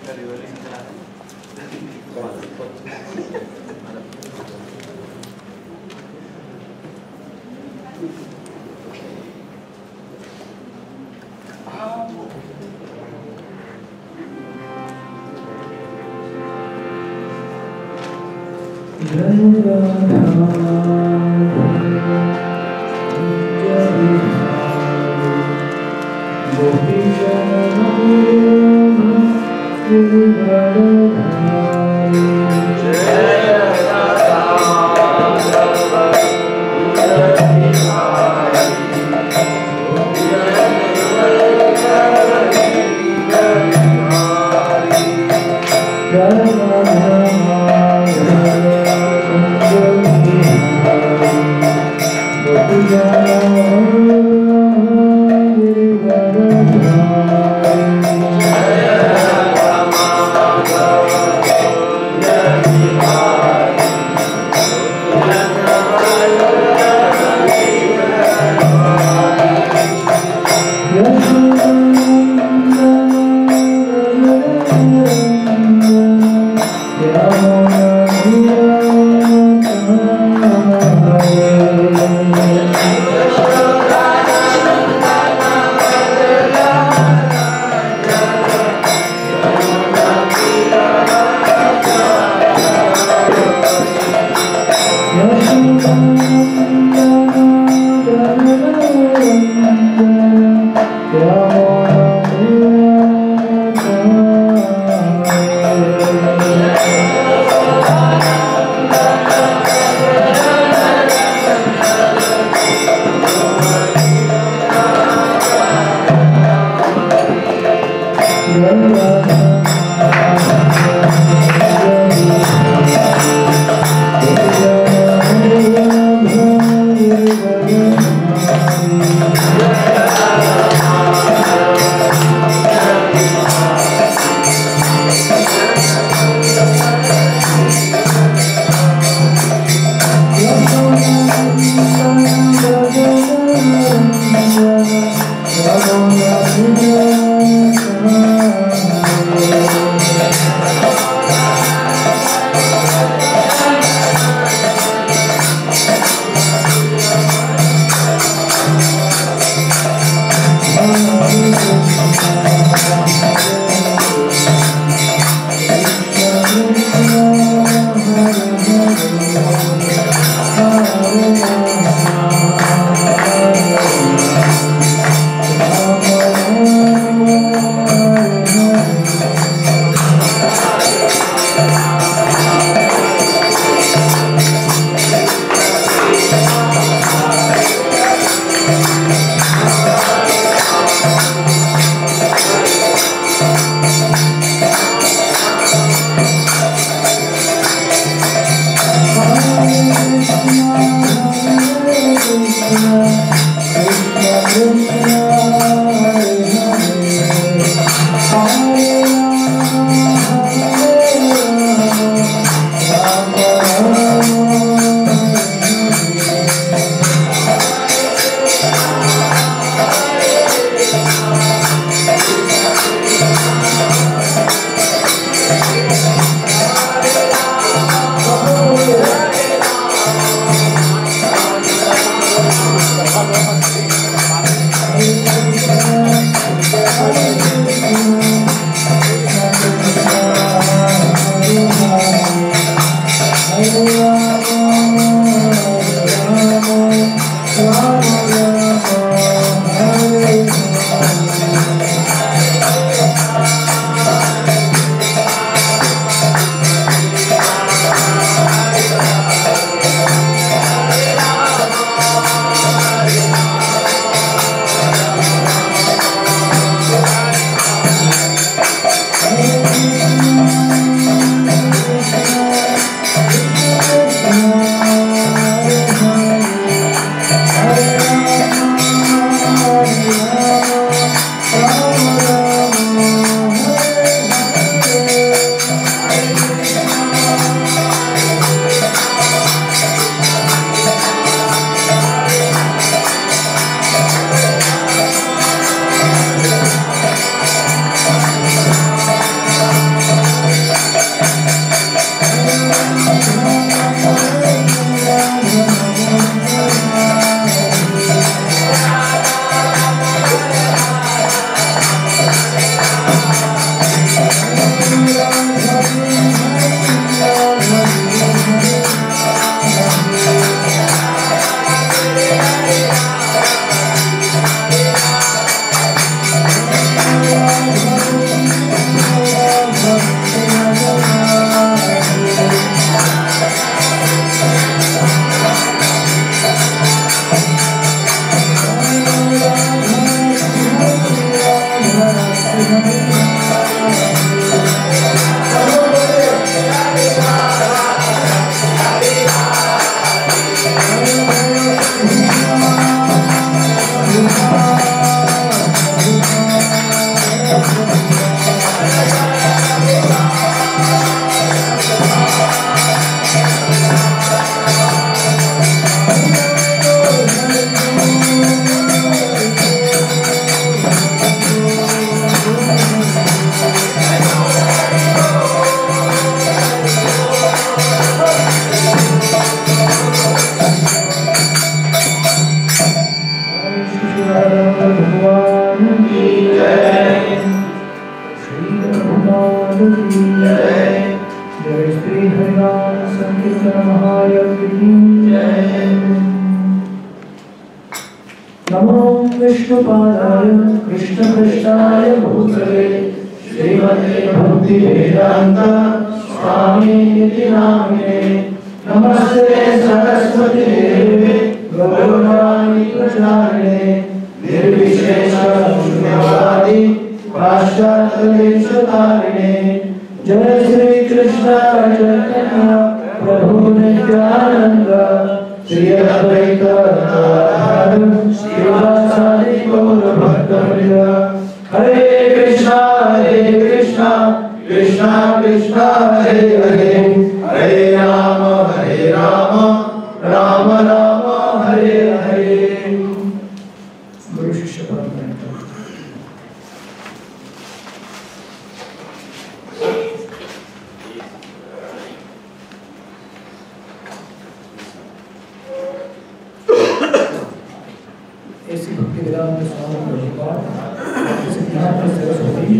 Hare की जय। जय श्री हरिनाम संकीर्तन महायज्ञ की जय। नमो विष्णुपादाय कृष्णपृष्ठाय भूतले श्रीमते भक्ति वेदांत स्वामिनिति नामिने। नमस्ते सरस्वती देवे गौरवाणी प्रचारिणे निर्विशेष शून्यवादी पाश्चात्यदेशतारिणे। जय श्री कृष्ण चैतन्य प्रभु नित्यानंद श्री अद्वैत गदाधर श्रीवासादि गौर भक्तवृंद। हरे कृष्णा कृष्णा कृष्णा हरे हरे हरे राम राम राम हरे हरे। गुरु शिष्य परंपरा। ऐसी भक्ति वेदांत स्वामी प्रभुपाद सिद्धांत सरस्वती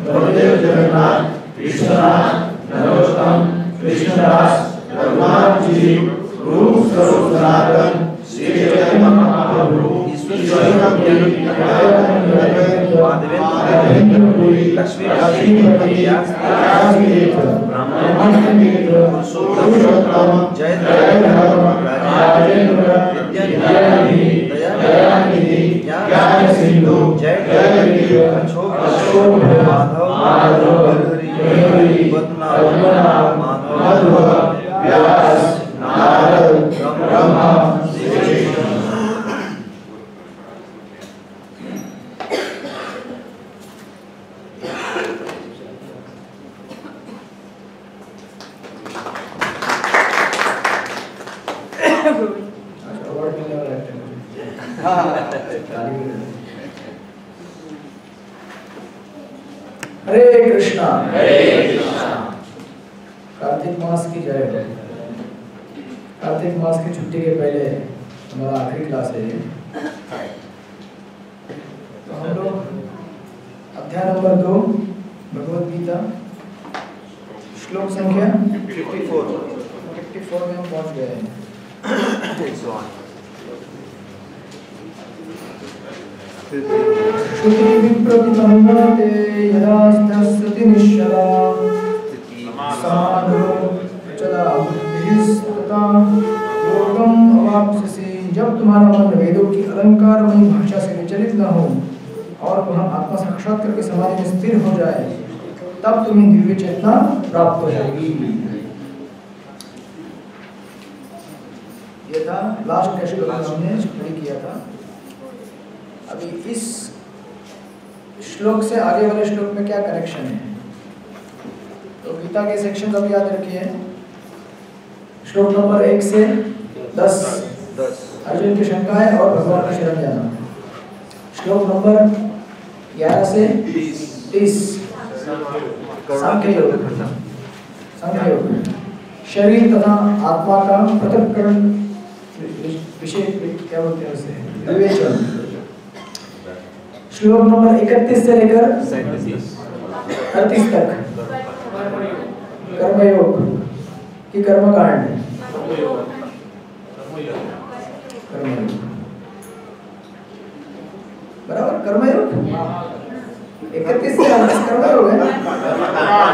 बलदेव जगन्नाथ विश्वनाथ नरोत्तम कृष्णदास रघुनाथ जी रूप स्वरूप सनातन श्री चैतन्य महाप्रभु लक्ष्मीपति जय दयानिधि ज्ञान सिंधु जय अशोक माधव पद्मनाभ माधव व्यास नारद ब्रह्मा हरे कृष्णा। कार्तिक मास की जय। कार्तिक मास की छुट्टी के पहले हमारा आखिरी क्लास है ये। तो हम लोग अध्याय नंबर 2 भगवद गीता श्लोक संख्या 54 में हम पहुंच गए हैं। श्रुति विप्रतितन्वते यदास्तस्ति निश्चला साधो चला बुद्धिस्तता योगम अवाप्स्यसि। जब तुम्हारा मन वेदों की अलंकारमयी भाषा से विचलित न हो और वह आत्मा साक्षात्कार के समाधि में स्थिर हो जाए तब तुम्हें दिव्य चेतना प्राप्त हो जाएगी। ये था लास्ट का श्लोक हमने स्टडी किया था। अभी इस श्लोक से आगे वाले श्लोक में क्या कनेक्शन है, तो गीता के सेक्शन अब याद रखिए। श्लोक नंबर 1 से 10 अर्जुन की शंकाएं और भगवान की शरण जाना। श्लोक नंबर 11 से 30 सांख्य योग शरीर तथा आत्मा का पृथक्करण विषय क्या बोलते हैं उसे, विवेचन। श्लोक नंबर 31 से लेकर 38 तक कर्मयोग की कर्मकांड। बराबर कर्मयोग 31 से 38 कर्मयोग है।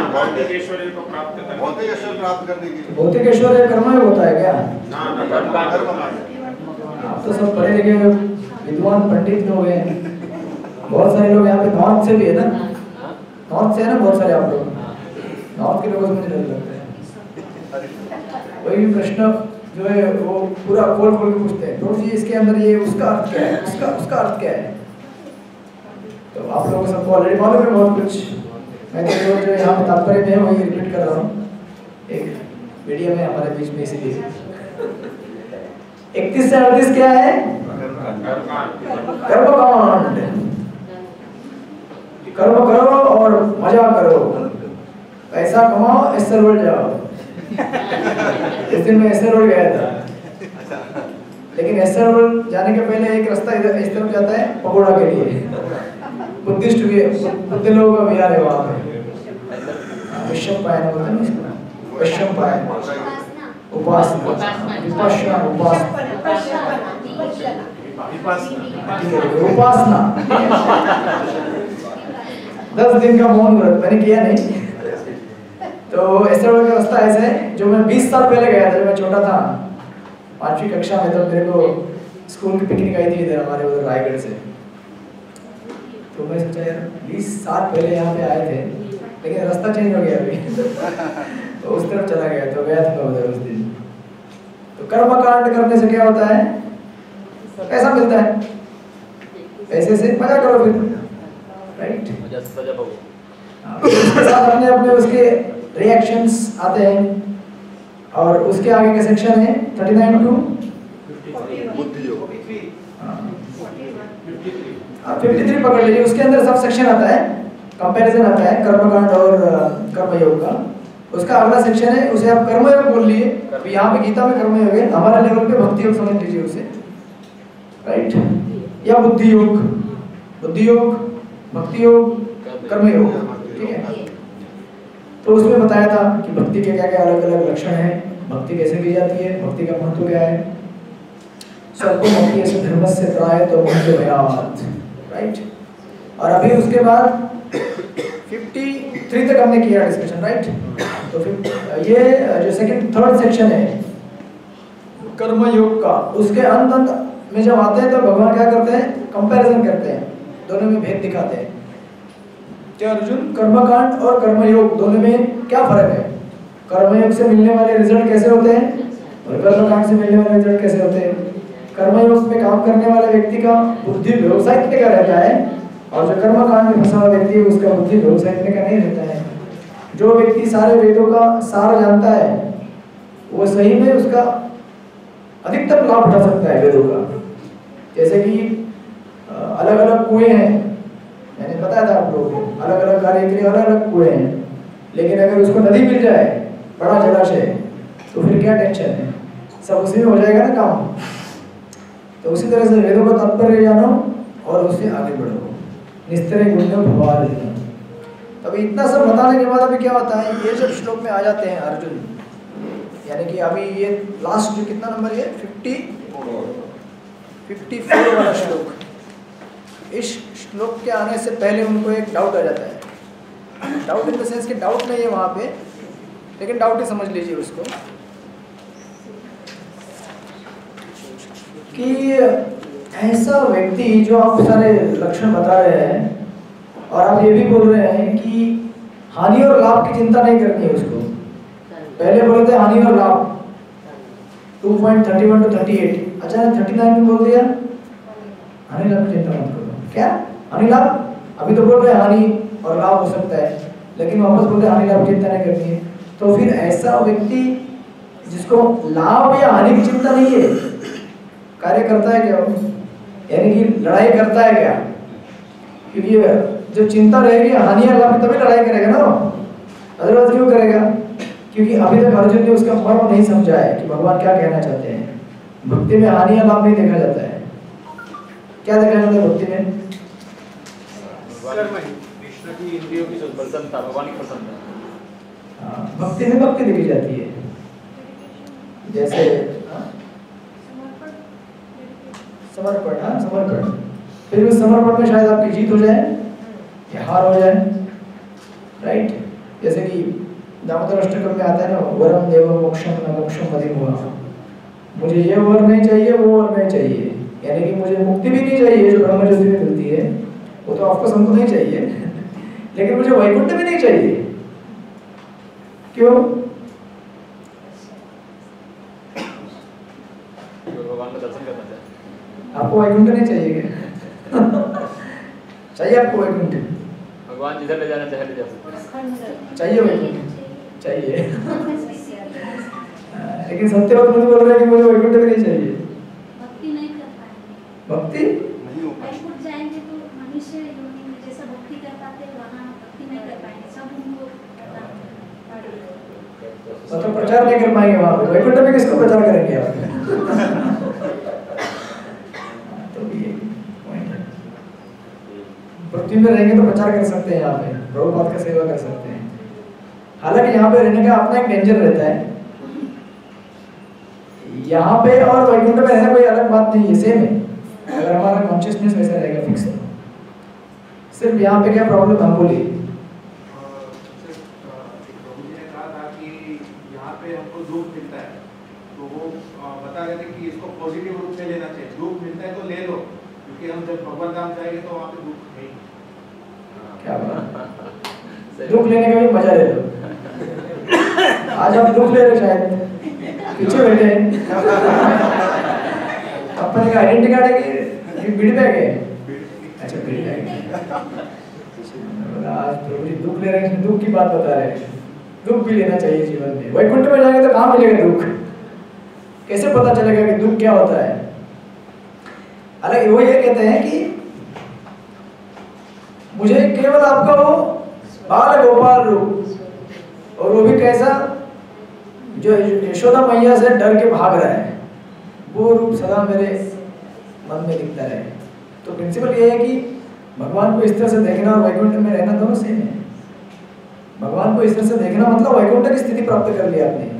भौतिक ऐश्वर्य को प्राप्त करने के लिए भौतिक ऐश्वर्य कर्मयोग होता है क्या? आप तो सब पढ़े लिखे विद्वान पंडित लोग हैं। बहुत सारे लोग यहाँ पे नॉर्थ से भी है ना, नॉर्थ से है ना बहुत सारे आप लोग। नॉर्थ के लोगों से मुझे डर लगता है। कोई भी प्रश्न जो है वो पूरा खोल खोल के पूछते हैं, तो जी इसके अंदर ये उसका अर्थ क्या है, उसका अर्थ क्या है। तो आप लोगों को सबको ऑलरेडी मालूम है बहुत कुछ। मैं तो जो यहाँ पे तात्पर्य में है वही रिपीट कर रहा हूँ। एक वीडियो में हमारे बीच में इसीलिए 31 से 38 क्या है? कर्मकांड। कर्म करो और मजा करो, पैसा कमाओ, ऐश्वर्य बढ़ जाओ। इस दिन मैं ऐश्वर्य बढ़ गया था, लेकिन ऐश्वर्य बढ़ जाने के पहले एक रास्ता इधर इस तरफ जाता है पकोड़ा के लिए। बुद्धिस्ट भी बुद्ध लोगों का विहार है वहाँ पे। वैशंपायन बोलते हैं इसको, वैशंपायन उपासना उपासना 10 दिन का मौन व्रत मैंने किया नहीं। तो ऐसे का रास्ता ऐसा है जो मैं 20 साल पहले गया था, जब मैं छोटा था 5वीं कक्षा में, तब मेरे को स्कूल की पिकनिक आई थी इधर हमारे उधर रायगढ़ से। तो मैं सोचा यार 20 साल पहले यहाँ पे आए थे, लेकिन रास्ता चेंज हो गया अभी तो उस तरफ चला गया, तो गया था उधर उस दिन। तो कर्मकांड करने से क्या होता है, पैसा मिलता है, पैसे से मजा करो फिर, राइट। उसके साथ अपने अपने उसके रिएक्शंस आते हैं। और उसके आगे का सेक्शन है 39 टू 53 पकड़ लीजिए। उसके अंदर सब सेक्शन आता है, कंपैरिजन आता है कर्मकांड और कर्मयोग का। उसका अगला सेक्शन है, उसे आप कर्मयोग बोल लिए। अभी यहाँ पे गीता में कर्मयोग है, हमारा लेवल पे भक्ति योग समझ लीजिए उसे, राइट। या बुद्धि योग, भक्ति योग, कर्मयोग, ठीक है। तो उसमें बताया था कि भक्ति के क्या क्या अलग अलग लक्षण हैं, भक्ति कैसे की जाती है, भक्ति का महत्व क्या है। सबको भक्ति ऐसे धर्म से त्राय तो महत्व भयात, राइट। और अभी उसके बाद 53 तक हमने किया डिस्कशन, राइट। तो ये जो थर्ड सेक्शन है कर्म योग का, उसके अंत में जब आते हैं तो भगवान क्या करते हैं, कंपैरिजन करते हैं, दोनों में भेद दिखाते हैं। क्या अर्जुन, कर्मकांड और कर्मयोग दोनों में क्या फर्क है, कर्मयोग से मिलने वाले रिजल्ट कैसे होते हैं और कर्मकांड से मिलने वाले रिजल्ट कैसे होते हैं। कर्मयोग में काम करने वाले व्यक्ति का बुद्धि व्यवसायिक का रहता है, और जो कर्मकांड में फंसा हुआ व्यक्ति है उसका बुद्धि व्यवसायिक का नहीं रहता है। जो व्यक्ति सारे वेदों का सार जानता है वो सही में उसका अधिकतम लाभ उठा सकता है वेदों का। जैसे कि अलग अलग कुएं हैं, मैंने बताया था आप लोगों को, अलग अलग कार्य के लिए अलग अलग कुएं हैं, लेकिन अगर उसको नदी मिल जाए, बड़ा जलाशय, तो फिर क्या टेंशन है, सब उसी में हो जाएगा ना काम। तो उसी तरह से वेदों का तात्पर्य जानो और उससे आगे बढ़ो, निस्तर गुण्य भगवान। अभी इतना सब बताने के बाद अभी क्या होता है, ये जब श्लोक में आ जाते हैं अर्जुन, यानी कि अभी ये लास्ट जो कितना नंबर है 54 वाला श्लोक, इस श्लोक के आने से पहले उनको एक डाउट आ जाता है। डाउट इन द सेंस कि डाउट नहीं है वहाँ पे, लेकिन डाउट ही समझ लीजिए उसको, कि ऐसा व्यक्ति जो आप सारे लक्षण बता रहे हैं और आप ये भी बोल रहे हैं कि हानि और लाभ की चिंता नहीं करनी है उसको। पहले बोले थे हानि और लाभ 2.31 to 38, अचानक 39 में बोल दिया हानि लाभ की चिंता मत करो। क्या हानि लाभ, अभी तो बोल रहे हैं हानि और लाभ हो सकता है, लेकिन वापस बोलते हैं हानि लाभ की चिंता नहीं करनी है। तो फिर ऐसा व्यक्ति जिसको लाभ या हानि की चिंता नहीं है, कार्य करता है क्या, यानी कि लड़ाई करता है क्या? क्योंकि जब चिंता रहेगी हानि या लाभ, तभी लड़ाई करेगा ना, अदरवाइज क्यों करेगा? क्योंकि अभी तक अर्जुन ने उसका मर्म नहीं समझा है कि भगवान क्या कहना चाहते हैं। भक्ति में हानि या लाभ नहीं देखा जाता है, क्या देखा जाता है भक्ति में? कृष्ण की इंद्रियों की प्रसन्नता, भगवान की प्रसन्नता। भक्ति में भक्ति देखी जाती है, जैसे समर्पण, समर्पण। फिर उस समर्पण में शायद आपकी जीत हो जाए या हार हो जाए, राइट। जैसे कि दामोदर अष्टकम में आता है ना, वरम देव मोक्षम न मोक्षम अधिभुवा, मुझे ये वर नहीं चाहिए, वो वर नहीं चाहिए, यानी कि मुझे मुक्ति भी नहीं चाहिए जो ब्रह्म ज्योति में मिलती है, वो तो ऑफकोर्स हमको नहीं चाहिए लेकिन मुझे वैकुंठ भी नहीं चाहिए। क्यों? भगवान का दर्शन करना चाहिए। आपको वैकुंठ नहीं चाहिए क्या? चाहिए आपको वैकुंठ? भगवान जिधर ले जाना चाहे ले जा सकते हैं। चाहिए वैकुंठ? चाहिए लेकिन सत्यवत मुनि बोल रहे हैं कि मुझे वैकुंठ भी नहीं चाहिए। भक्ति नहीं कर पाएंगे, भक्ति नहीं हो पाएगी। वैकुंठ जाएंगे तो मनुष्य योनि में जैसा भक्ति कर पाते वहाँ भक्ति नहीं कर पाएंगे, सब उनको मतलब प्रचार नहीं कर पाएंगे वहाँ पे, वैकुंठ में किसको प्रचार करेंगे आप? तो ये पॉइंट है। पृथ्वी में रहेंगे तो प्रचार कर सकते हैं, यहाँ पे प्रभुपाद का सेवा कर सकते हैं। हालांकि यहाँ पे रहने का अपना एक डेंजर रहता है, यहाँ पे और वैकुंठ में रहना कोई अलग बात नहीं है, सेम है। अगर हमारा कॉन्शियसनेस वैसा रहेगा फिक्स है। सिर्फ यहाँ पे क्या प्रॉब्लम हम बोली हमको दुख मिलता है तो वो बता रहे थे कि इसको पॉजिटिव रूप से लेना चाहिए। दुख मिलता है तो ले लो, क्योंकि हम जब भगवान धाम जाएंगे तो वहाँ पे दुख नहीं। क्या बात, दुख लेने का भी मजा ले लो। आज आप दुख ले रहे शायद, पीछे बैठे हैं। अपने का आइडेंटिटी कार्ड है कि बीड़ी बैग है? अच्छा बीड़ी बैग। आज प्रभु जी दुख ले रहे हैं, दुख की बात बता रहे हैं। दुख भी लेना चाहिए जीवन में। वैकुंठ में जाएंगे तो कहाँ मिलेगा दुख? कैसे पता चलेगा कि दुख क्या होता है? हालांकि वो ये कहते हैं कि मुझे केवल आपका वो बाल गोपाल रूप, और वो भी कैसा, जो यशोदा मैया से डर के भाग रहा है, वो रूप सदा मेरे मन में दिखता रहे। तो प्रिंसिपल ये है कि भगवान को इस तरह से देखना और वैकुंठ में रहना दोनों सेम है। भगवान को इस तरह से देखना मतलब वैकुंठ की स्थिति प्राप्त कर लिया आपने।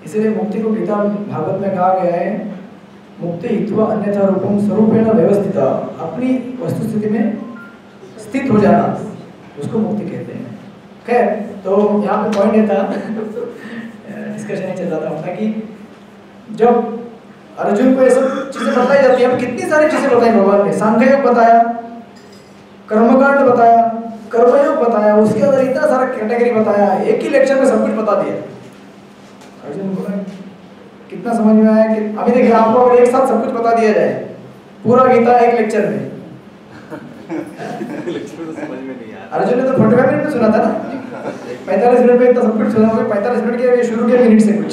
इसलिए मुक्ति को गीता भागवत में कहा गया है, मुक्ति हित्वा अन्यथा रूपम स्वरूपेण व्यवस्थिता, अपनी वस्तु स्थिति में स्थित हो जाना, उसको मुक्ति कहते हैं। खैर, तो यहाँ पे पॉइंट ये था, डिस्कशन ही चल रहा था अपना, कि जब अर्जुन को ये सब चीजें बताई जाती है, कितनी सारी चीजें बताई भगवान ने। सांख्य योग बताया, कर्मकांड बताया, कर्मयोग बताया, उसके अंदर इतना सारा कैटेगरी बताया, एक ही लेक्चर में सब कुछ बता दिया। अर्जुन को कितना समझ में आया कि अभी देखिए आपको अगर एक साथ सब कुछ बता दिया जाए, पूरा गीता एक लेक्चर में, समझ में नहीं आया। अर्जुन ने तो 45 मिनट में सुना था ना, 45 मिनट में इतना सब कुछ सुना होगा। 45 मिनट के शुरू के मिनट से कुछ,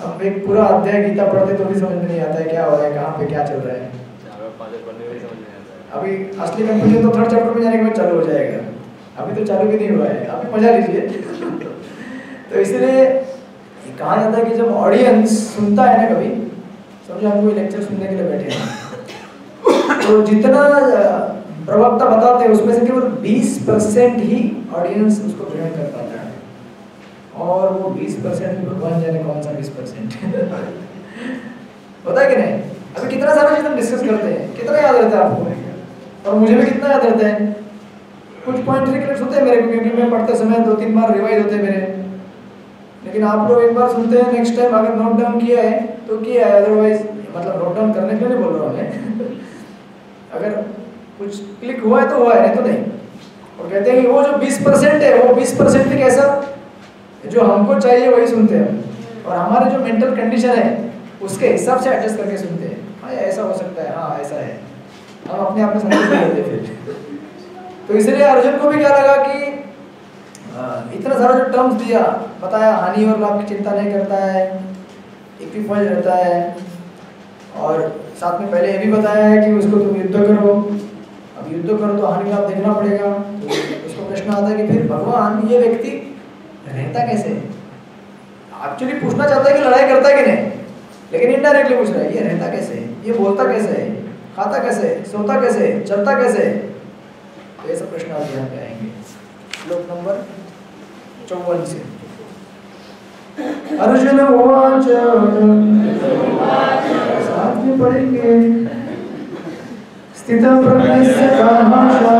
अब एक पूरा अध्याय गीता पढ़ते तो भी समझ में नहीं आता है क्या हो रहा है, कहाँ पे क्या चल रहा है। अभी असली कंक्लूजन तो थर्ड चैप्टर में जाने के बाद चालू हो जाएगा, अभी तो चालू भी नहीं हुआ है, अभी मजा लीजिए। तो इसलिए कहा जाता है कि जब ऑडियंस सुनता है ना, कभी समझो हम कोई लेक्चर सुनने के लिए बैठे हैं, तो जितना प्रवक्ता बताते हैं उसमें से केवल 20% ही ऑडियंस उसको ग्रहण कर पाता है, और वो 20% भी भगवान जाने कौन सा 20%। होता है कि नहीं? अभी कितना सारा चीज हम डिस्कस करते हैं, कितना याद रहता है आपको, और मुझे भी कितना याद रहता है। कुछ पॉइंट रिकलेक्ट होते हैं मेरे को, क्योंकि मैं पढ़ते समय 2-3 बार रिवाइज होते हैं मेरे, लेकिन आप लोग एक बार सुनते हैं, नेक्स्ट टाइम अगर नोट डाउन किया है तो किया है, अदरवाइज मतलब नोट डाउन करने के लिए नहीं बोल रहा हूँ मैं। अगर कुछ क्लिक हुआ है तो हुआ है, नहीं तो नहीं। और कहते हैं कि वो जो 20% है, वो 20% भी कैसा, जो हमको चाहिए वही सुनते हैं, और हमारे जो मेंटल कंडीशन है उसके हिसाब से एडजस्ट करके सुनते हैं। हाँ ऐसा हो सकता है, हाँ ऐसा है, हम अपने आप में समझ नहीं लेते फिर। तो इसलिए अर्जुन को भी क्या लगा कि इतना सारा जो टर्म्स दिया, बताया, हानि और लाभ की चिंता नहीं करता है, इक्विपॉइंट रहता है, और साथ में पहले ये भी बताया है कि उसको तुम युद्ध करो। अब युद्ध करो तो हानि लाभ देखना पड़ेगा। तो उसको प्रश्न आता है कि फिर भगवान ये व्यक्ति रहता कैसे? एक्चुअली पूछना चाहता है कि लड़ाई करता है कि नहीं, लेकिन इनडायरेक्टली पूछ रहा है ये रहता कैसे, ये बोलता कैसे है, खाता कैसे, सोता कैसे, चलता कैसे। तो ये सब प्रश्न आप यहाँ पे आएंगे। श्लोक नंबर 54 से। अर्जुन उवाच, साथ में पढ़ेंगे। स्थितं प्रज्ञस्य कामाशा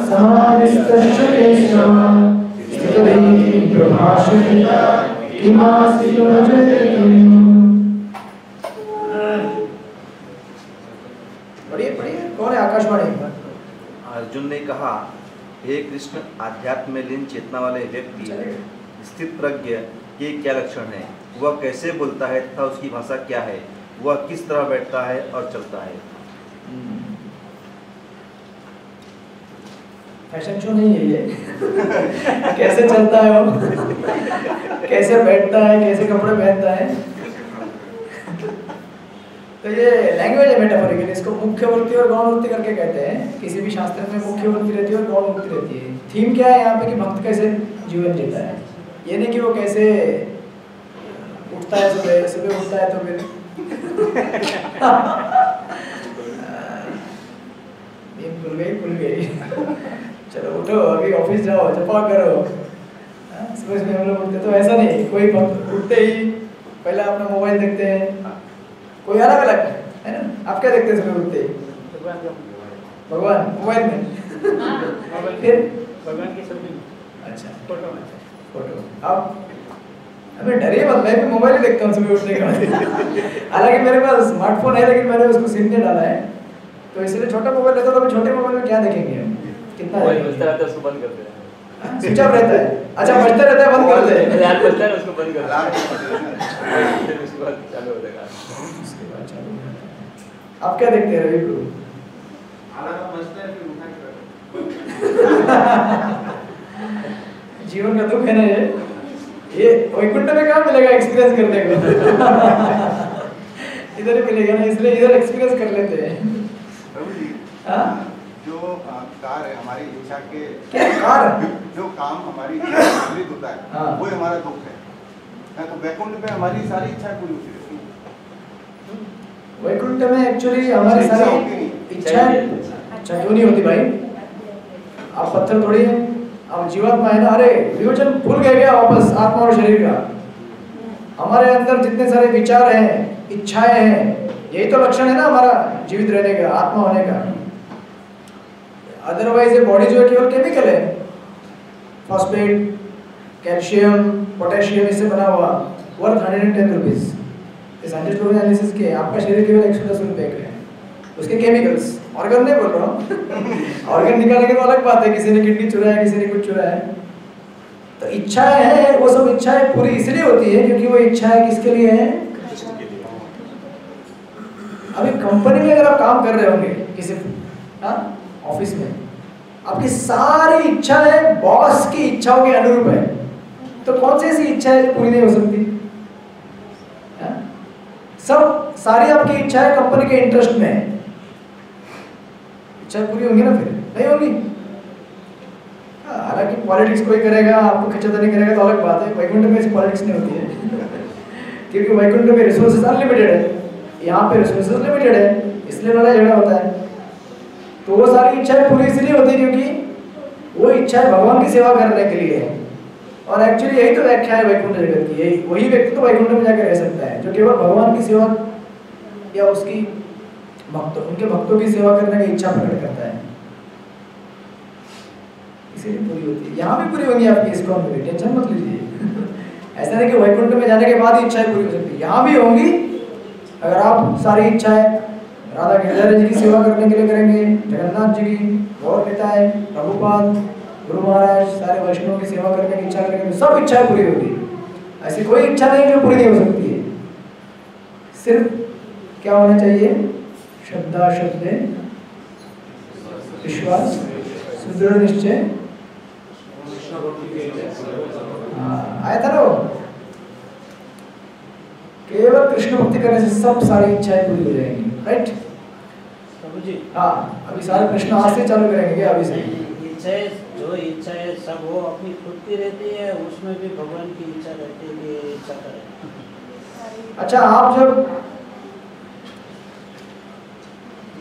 समाधिस्तस्य केशव, स्थितधीः प्रभाषते किमासीतो जयते। पढ़िए, कौन है आकाशवाणी? अर्जुन ने कहा, हे कृष्ण, आध्यात्म में लीन चेतना वाले व्यक्ति स्थित प्रज्ञ के क्या लक्षण है? वह कैसे बोलता है तथा उसकी भाषा क्या है? वह किस तरह बैठता है और चलता है? फैशन शो नहीं है ये। कैसे चलता है वो, कैसे बैठता है, कैसे कपड़े पहनता है। तो ये लैंग्वेज है मेटाफोरिकल, इसको मुख्य वृत्ति और गौण वृत्ति करके कहते हैं। किसी भी शास्त्र में मुख्य वृत्ति रहती है और गौण वृत्ति रहती है। थीम क्या है यहाँ पे कि भक्त कैसे जीवन जीता है, ये नहीं कि वो कैसे उठता है, सुबह उठता है तो फिर नींद खुल गई चलो उठो अभी ऑफिस जाओ जपा करो। सुबह में हम लोग उठते तो ऐसा नहीं, कोई उठते ही पहले अपना मोबाइल देखते हैं, कोई अलग अलग है ना। आप क्या देखते हैं सुबह उठते ही? भगवान मोबाइल में फिर भगवान की छवि। अच्छा फोटो फोटो। अब अबे डरिए मत, मैं भी मोबाइल ही देखता हूँ सुबह उठने के बाद। हालांकि मेरे पास स्मार्टफोन है लेकिन मैंने उसको सिम नहीं डाला है, तो इसलिए छोटा मोबाइल लेता हूँ। तो छोटे मोबाइल में क्या देखेंगे हम, कितना मोबाइल बजता रहता है उसको बंद कर दे। स्विच ऑफ रहता है। अच्छा बजता रहता है, बंद कर दे। यार बजता है उसको बंद कर दे, फिर उसके बाद चालू हो जाएगा। उसके बाद चालू हो जाता है। आप क्या देखते हैं रवि प्रभु? अलार्म बजता है फिर उठा के जीवन का दुख है ना ये वैकुंठ में कहाँ मिलेगा एक्सपीरियंस करने को। इधर ही मिलेगा ना, इसलिए इधर एक्सपीरियंस कर लेते हैं। प्रभु जी, हाँ? जो कार्य है हमारी इच्छा के, क्या कार्य? जो काम हमारी इच्छा से प्रेरित होता है, हाँ। वो हमारा दुख है। तो वैकुंठ में हमारी सारी इच्छा पूरी होती रहती है। वैकुंठ में एक्चुअली हमारी सारी इच्छाएं अच्छा क्यों नहीं होती भाई? आप पत्थर थोड़ी है, आप जीवात्मा है ना। अरे विवेचन भूल गए क्या वापस आत्मा और शरीर का? हमारे अंदर जितने सारे विचार हैं, इच्छाएं हैं, यही तो लक्षण है ना हमारा जीवित रहने का, आत्मा होने का। अदरवाइज ये बॉडी जो है केवल केमिकल है, फॉस्फेट, कैल्शियम, पोटेशियम इससे बना हुआ, वर्थ 110 रुपीज। इस 100 रुपये एनालिसिस के आपका शरीर केवल 110 रुपये का है, उसके केमिकल्स। ऑर्गन नहीं बोल रहा हूँ। ऑर्गन निकालने की तो अलग बात है, किसी ने किडनी चुराया, किसी ने कुछ चुराया। तो इच्छाएं हैं, वो सब इच्छाएं पूरी इसलिए होती है क्योंकि वो इच्छाएं किसके लिए है? अभी कंपनी में अगर आप काम कर रहे होंगे किसी ऑफिस में, आपकी सारी इच्छाएं बॉस की इच्छाओं के अनुरूप है, तो कौन सी ऐसी इच्छा है जो पूरी नहीं हो सकती? सब सारी आपकी इच्छाएं कंपनी के इंटरेस्ट में है, इच्छा पूरी होंगी ना? फिर नहीं होगी। हालांकि पॉलिटिक्स कोई करेगा, आपको खिंचातानी करेगा तो अलग बात है। वैकुंठ में ऐसी पॉलिटिक्स नहीं होती है क्योंकि वैकुंठ में रिसोर्सेज अनलिमिटेड है, यहाँ पे रिसोर्सेज लिमिटेड है, इसलिए लड़ाई झगड़ा होता है। तो वो सारी इच्छाएं पूरी इसलिए होती है क्योंकि वो इच्छाएं भगवान की सेवा करने के लिए है। और एक्चुअली यही तो व्याख्या है वैकुंठ जगत की। यही वही व्यक्ति तो वैकुंठ में जाकर रह सकता है जो केवल भगवान की सेवा या उसकी उनके भक्तों की सेवा करने की इच्छा प्रकट करता है, इसीलिए पूरी होती है। यहाँ भी पूरी होगी आपकी इस्कॉन में, टेंशन मत लीजिए। ऐसा नहीं कि वैकुंठ में जाने के बाद ही इच्छाएं पूरी हो सकती है, यहाँ भी होंगी अगर आप सारी इच्छाएं राधा गिरधारी जी की सेवा करने के लिए करेंगे, जगन्नाथ जी की, गौर निताई, प्रभुपाद, गुरु महाराज, सारे वैष्णव की सेवा करने की इच्छा करेंगे, सब इच्छाएं पूरी होगी। ऐसी कोई इच्छा नहीं जो पूरी नहीं हो सकती है। सिर्फ क्या होना चाहिए? श्रद्धा, श्रद्धे, विश्वास, सुदृढ़ निश्चय। आया था ना वो, केवल कृष्ण भक्ति करने से सब सारी इच्छाएं पूरी हो जाएंगी। राइट प्रभु जी? हाँ, अभी सारे प्रश्न आज से चालू करेंगे अभी से। इच्छाएं, जो इच्छाएं सब वो अपनी खुद की रहती है, उसमें भी भगवान की इच्छा रहती है कि इच्छा करें। अच्छा,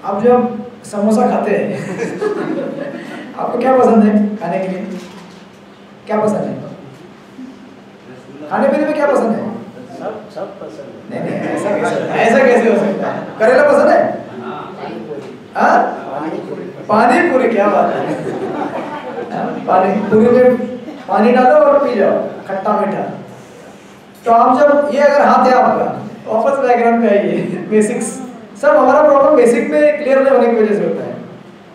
आप जब समोसा खाते हैं आपको क्या पसंद है खाने के लिए? क्या पसंद है खाने पीने में? क्या पसंद है? सब पसंद है। नहीं, ऐसा कैसे हो सकता है? करेला पसंद है? पानी पूरी, क्या बात है। पानी पूरी में पानी डालो और पी जाओ, खट्टा मीठा। तो आप जब ये अगर हाथ है आपका, वापस बैकग्राउंड पे आइए। बेसिक्स सब हमारा प्रॉब्लम बेसिक में क्लियर नहीं होने की वजह से होता है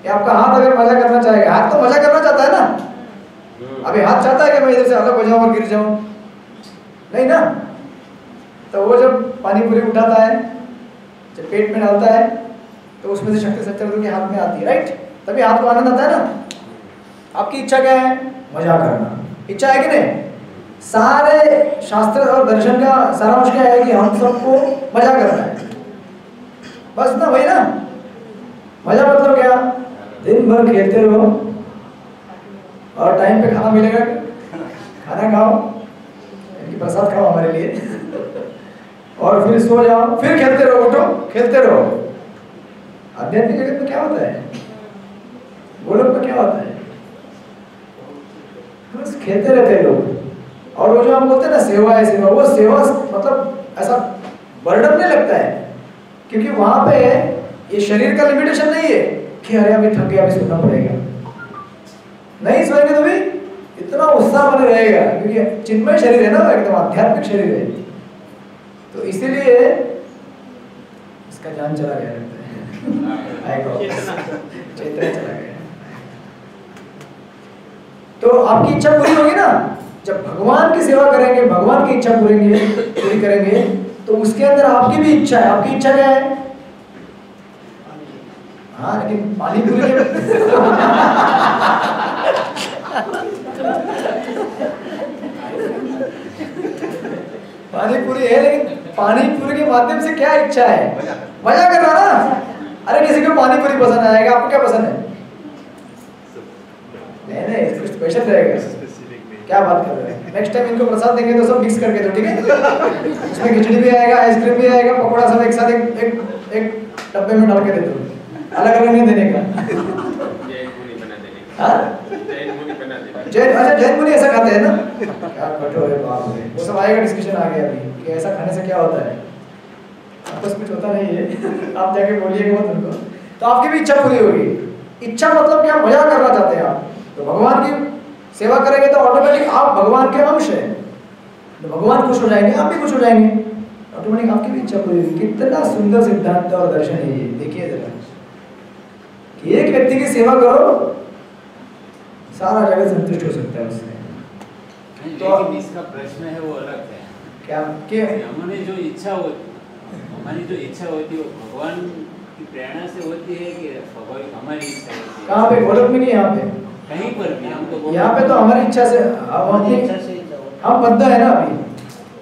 कि आपका हाथ अगर मजा करना चाहेगा, हाथ तो मजा करना चाहता है ना। अभी हाथ चाहता है कि मैं इधर से अलग हो जाऊं और गिर जाऊं? नहीं ना। तो वो जब पानी पूरी उठाता है, जब पेट में डालता है, तो उसमें से शक्ति सच्चर के हाथ में आती है। राइट, तभी हाथ को आनंद आता है ना। आपकी इच्छा क्या है? मजा करना। इच्छा है कि नहीं? सारे शास्त्र और दर्शन का सारांश क्या है कि हम सबको मजा करना है, बस ना। वही ना, मजा मतलब क्या? दिन भर खेलते रहो और टाइम पे खाना मिलेगा, खाना खाओ, इनकी प्रसाद खाओ हमारे लिए, और फिर सो जाओ, फिर खेलते रहो, उठो खेलते रहो। आध्यात्मिक जगत में क्या होता है? गोलोक में क्या होता है? बस खेलते रहते हैं लोग। और वो जो हम बोलते हैं ना सेवा है सेवा, वो सेवा मतलब ऐसा बर्डन नहीं लगता है, क्योंकि वहां पे ये शरीर का लिमिटेशन नहीं है कि अरे अभी थक गया अभी सोना पड़ेगा। नहीं सोएंगे तो भी इतना उत्साह बने रहेगा, क्योंकि चिन्मय शरीर है ना, एकदम आध्यात्मिक शरीर है। तो इसीलिए इसका जान चला गया लगता है चेतना चला गया। तो आपकी इच्छा पूरी होगी ना, जब भगवान की सेवा करेंगे, भगवान की इच्छा पूरी करेंगे, तो उसके अंदर आपकी भी इच्छा है। आपकी इच्छा क्या है? हाँ, लेकिन पानी पूरी पानी पूरी है, लेकिन पानी पूरी के माध्यम से क्या इच्छा है? मजा कर रहा ना। अरे किसी को पानी पूरी पसंद आएगा, आपको क्या पसंद है? नहीं, कुछ स्पेशल रहेगा। क्या बात कर रहे हैं? नेक्स्ट टाइम इनको प्रसाद देंगे तो सब मिक्स करके दो, ठीक है? उसमें खिचड़ी भी आएगा, आइसक्रीम भी आएगा, पकौड़ा सब एक साथ एक डब्बे में डाल के दे दो, अलग अलग नहीं देने का। जैन मुनि ऐसा खाते हैं ना? क्या कठोर है बाप रे। वो सब आएगा, डिस्कशन आ गया अभी कि ऐसा खाने से क्या होता है। आपस कुछ होता नहीं है, आप जाके बोलिएगा मत उनको। तो आपकी भी इच्छा पूरी होगी। इच्छा मतलब क्या? मजा करना चाहते हैं आप, तो भगवान की सेवा करेंगे तो ऑटोमेटिक आप भगवान के अंश हैं। तो भगवान खुश हो जाएंगे, आप भी खुश हो जाएंगे, ऑटोमेटिक आपकी भी इच्छा पूरी होगी। कितना सुंदर सिद्धांत और दर्शन है ये। देखिए जरा कि एक व्यक्ति की सेवा करो, सारा जगत संतुष्ट हो सकता है उससे। तो लेकिन इसका प्रश्न है वो अलग है। क्या कि हमारी जो इच्छा होती है वो भगवान की प्रेरणा से होती है कि स्वाभाविक हमारी इच्छा होती है? कहाँ पे? गोलोक में नहीं, यहाँ पे कहीं पर भी हम तो यहाँ पे तो हमारी इच्छा से हम बद्ध है ना। अभी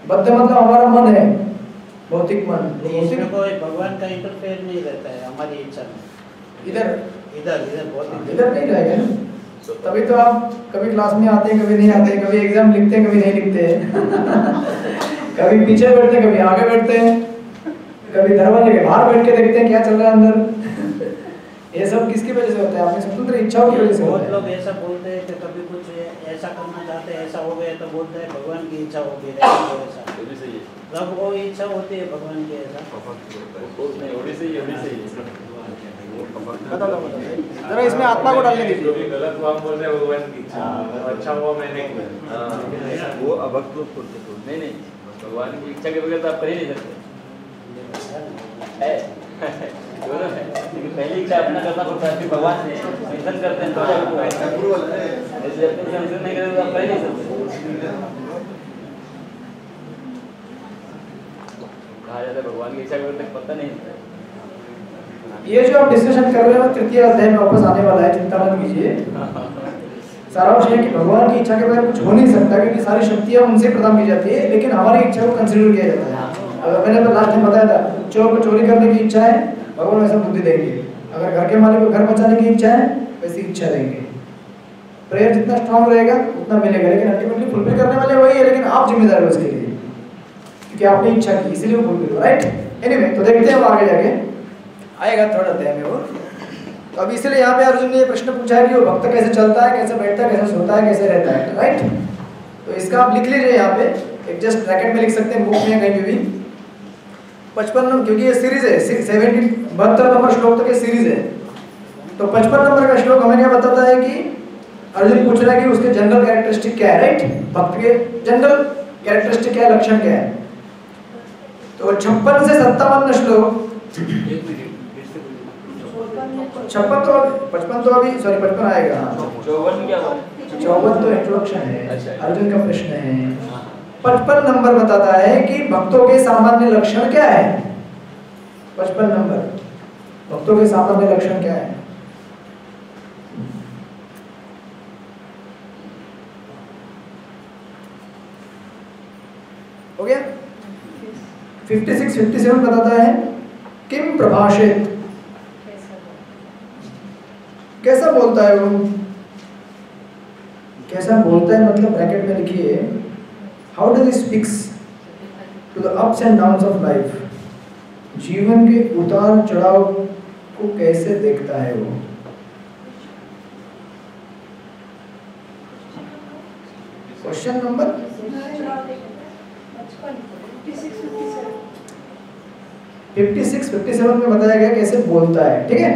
बद्ध मतलब हमारा मन है, भौतिक मन। इसमें कोई भगवान का इंटरफेयर नहीं रहता है हमारी इच्छा में। इधर भौतिक इधर नहीं रहेगा ना। तभी तो आप कभी क्लास में आते हैं, कभी नहीं आते हैं, कभी एग्जाम लिखते हैं, कभी नहीं लिखते हैं कभी पीछे बैठते हैं, कभी आगे बैठते हैं, कभी दरवाजे के बाहर बैठ के देखते हैं क्या चल रहा है अंदर। ये सब किसकी वजह से होता है? अपनी स्वतंत्र इच्छाओं की वजह से होता है। बहुत लोग ऐसा बोलते हैं कि कभी कुछ ऐसा करना चाहते हैं, ऐसा हो गया तो बोलते हैं भगवान की इच्छा हो गई। जब वो इच्छा होती है भगवान की, ऐसा जरा इसमें आत्मा को डालने दीजिए। जो भी गलत हुआ बोल रहे हैं भगवान की इच्छा, अच्छा हुआ मैंने किया। वो अभक्त लोग बोलते हैं। नहीं भगवान की इच्छा के बगैर तो आप कर ही नहीं सकते है। लेकिन पहली इच्छा अपना करना पड़ता है, फिर भगवान से संकल्प करते हैं तो ऐसे अपने संकल्प नहीं करें तो आप कर ही नहीं सकते। कहा जाता है भगवान की इच्छा के बगैर पता नहीं। ये जो आप डिस्कशन कर रहे हो तृतीय अध्याय में वापस आने वाला है, चिंता मत कीजिए। सारांश है कि भगवान की इच्छा के बगैर कुछ हो नहीं सकता, क्योंकि सारी शक्तियां उनसे प्रदान की जाती है, लेकिन हमारी इच्छा को कंसीडर किया जाता है। अगर मैंने तो लास्ट में बताया था, चोर को चोरी करने की इच्छा है, भगवान वैसा बुद्धि देंगे। अगर घर के मालिक को घर बचाने की इच्छा है, वैसी इच्छा देंगे। प्रेयर जितना स्ट्रांग रहेगा उतना मिलेगा, लेकिन अल्टीमेटली फुलफिल करने वाले वही है, लेकिन आप जिम्मेदार हो उसके लिए, क्योंकि आपने इच्छा की, इसीलिए वो फुलफिल हुआ। राइट? एनीवे, तो देखते हैं हम आगे जाके आएगा थोड़ा अध्याय में वो। तो अब इसलिए यहाँ पे अर्जुन ने ये प्रश्न पूछा है कि वो भक्त कैसे चलता है, कैसे बैठता है, कैसे सोता है, कैसे रहता है। राइट? तो इसका आप लिख लीजिए यहाँ पे, एक जस्ट ब्रैकेट में लिख सकते हैं, बुक में कहीं भी 55, क्योंकि ये सीरीज है, 72 नंबर श्लोक तक ये सीरीज है। तो 55 नंबर का श्लोक हमें क्या बताता है कि अर्जुन पूछ रहा है कि उसके जनरल कैरेक्टरिस्टिक क्या है। राइट? भक्त के जनरल कैरेक्टरिस्टिक क्या है, लक्षण क्या है। तो 56 से 57 श्लोक 56 तो 55 तो अभी सॉरी 55 आएगा। 54 तो इंट्रोडक्शन है, अर्जुन का प्रश्न है। 55 नंबर बताता है कि भक्तों के सामान्य लक्षण क्या है। 55 नंबर भक्तों के सामान्य लक्षण क्या है। हो गया? 56 57 बताता है किम प्रभाषित, कैसा बोलता है वो। कैसा बोलता है मतलब ब्रैकेट में लिखिए, how does he speaks to the ups and downs of life. जीवन के उतार चढ़ाव को कैसे देखता है वो। क्वेश्चन नंबर 56 57 में बताया गया कैसे बोलता है, ठीक है,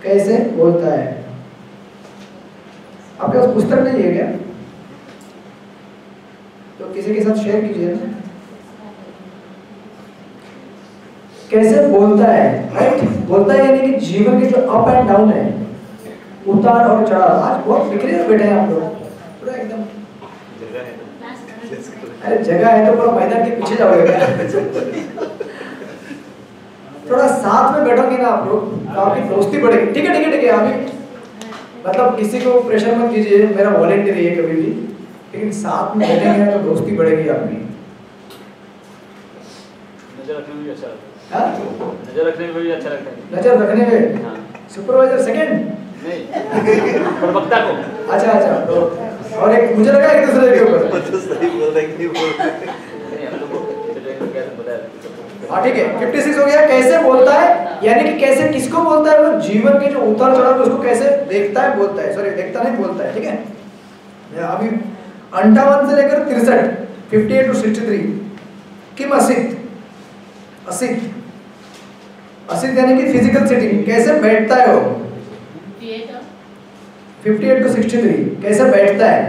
कैसे बोलता है। आपके पास पुस्तक नहीं है क्या? तो किसी के साथ शेयर कीजिए ना। कैसे बोलता है, राइट? बोलता है यानी कि जीवन के जो अप एंड डाउन है, उतार और चढ़ाव। आज बहुत बिखरे हुए बैठे हैं आप लोग, पूरा एकदम। अरे जगह है तो पूरा मैदान के पीछे जाओगे क्या? थोड़ा साथ में बैठोगे ना आप लोग तो आपकी दोस्ती बढ़ेगी। ठीक है ठीक है ठीक है। अभी मतलब किसी को प्रेशर मत कीजिए, मेरा वॉलंटियर है कभी भी, लेकिन साथ में बैठेंगे तो दोस्ती बढ़ेगी आपकी। नजर रखने में भी अच्छा लगता हाँ? है, नजर रखने में भी अच्छा लगता है। नजर रखने में हाँ। सुपरवाइजर सेकंड नहीं, प्रवक्ता को। अच्छा अच्छा। तो और एक मुझे लगा एक दूसरे के ऊपर। तो सही बोल रहे कि नहीं बोल रहे? नहीं, हम लोग को चलिए कैसे बताया। हाँ ठीक है। 56 हो गया कैसे बोलता है, यानी कि कैसे किसको बोलता है, वो जीवन के जो उतार चढ़ाव उसको कैसे देखता है, बोलता है, सॉरी देखता नहीं बोलता है, ठीक है। अभी 58 से लेकर 63 58 to 63 किम असित असित असित यानी कि फिजिकल सिटिंग, कैसे बैठता है वो। 58 to 63 कैसे बैठता है,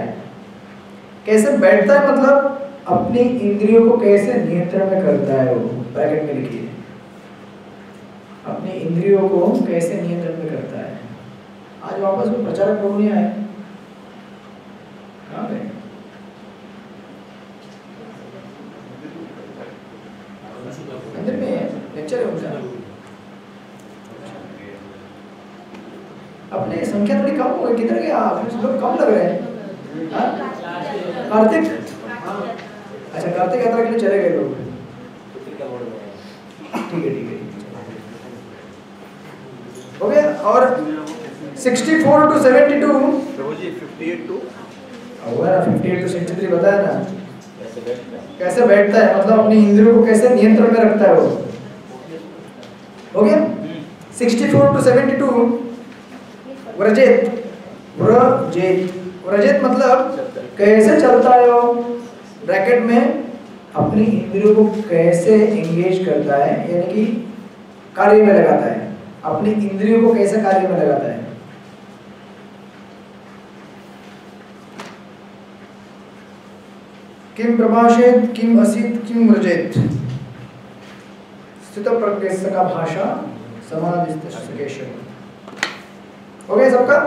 कैसे बैठता है मतलब अपनी इंद्रियों को कैसे नियंत्रण में करता है वो। ब्रैकेट में लिखिए, अपनी इंद्रियों को कैसे नियंत्रण में करता है। आज वापस में प्रचारक प्रभु नहीं आए, कहाँ गए? मंदिर में है, लेक्चर है उनका। अपने संख्या थोड़ी कम हो गई, किधर गया आप? लोग कम लग रहे हैं। कार्तिक, अच्छा कार्तिक यात्रा के लिए चले गए लोग। ठीक है ठीक है हो गया। और 64 to 72 प्रभु जी 58 to हुआ ना, 58 to 63 बताया ना कैसे बैठता है। कैसे बैठता है, मतलब अपनी इंद्रियों को कैसे नियंत्रण में रखता है वो। हो गया। 64 to 72 व्रजेत व्रजेत व्रजेत मतलब कैसे चलता है वो। ब्रैकेट में अपनी इंद्रियों को कैसे एंगेज करता है, यानी कि कार्य में लगाता है, अपनी इंद्रियों को कैसे कार्य में लगाता है। किम प्रभाषेत किम असित किम व्रजेत स्थित प्रज्ञस्य का भाषा समाधिस्थ। हो गया सबका।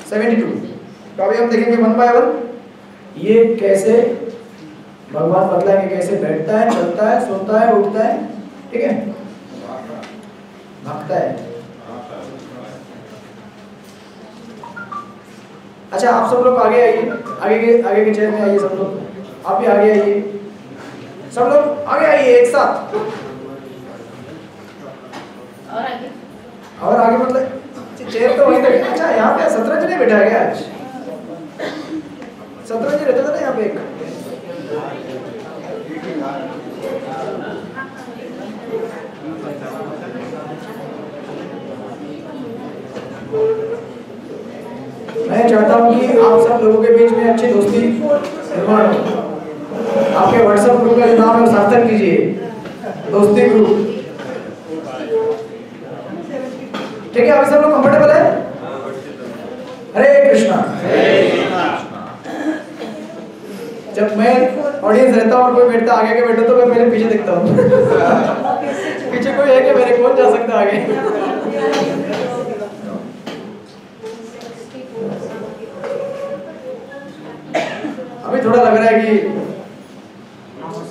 72 तो अभी हम देखेंगे 1 by 1 ये कैसे भगवान बतलाएंगे, कैसे बैठता है, चलता है, सोता है, उठता है, ठीक है, भागता है। अच्छा आप सब लोग आगे आइए, आगे के चेयर में आइए सब लोग। आप भी आगे आइए, सब लोग आगे आइए एक साथ। और आगे मतलब चेयर तो वहीं तक। अच्छा यहाँ पे शतरंज नहीं बैठा है क्या आज? शतरंज रहता था ना यहाँ पे एक। मैं चाहता हूँ कि आप सब लोगों के बीच में अच्छी दोस्ती निर्माण हो। आपके व्हाट्सएप ग्रुप का जो नाम है सार्थक कीजिए, दोस्ती ग्रुप, ठीक है। अभी सब लोग कंफर्टेबल है? हरे कृष्णा। जब मैं ऑडियंस रहता हूँ और कोई बैठता आगे के बैठो तो मैं पहले पीछे देखता हूँ पीछे कोई है कि मेरे, कौन जा सकता आगे। अभी थोड़ा लग रहा है कि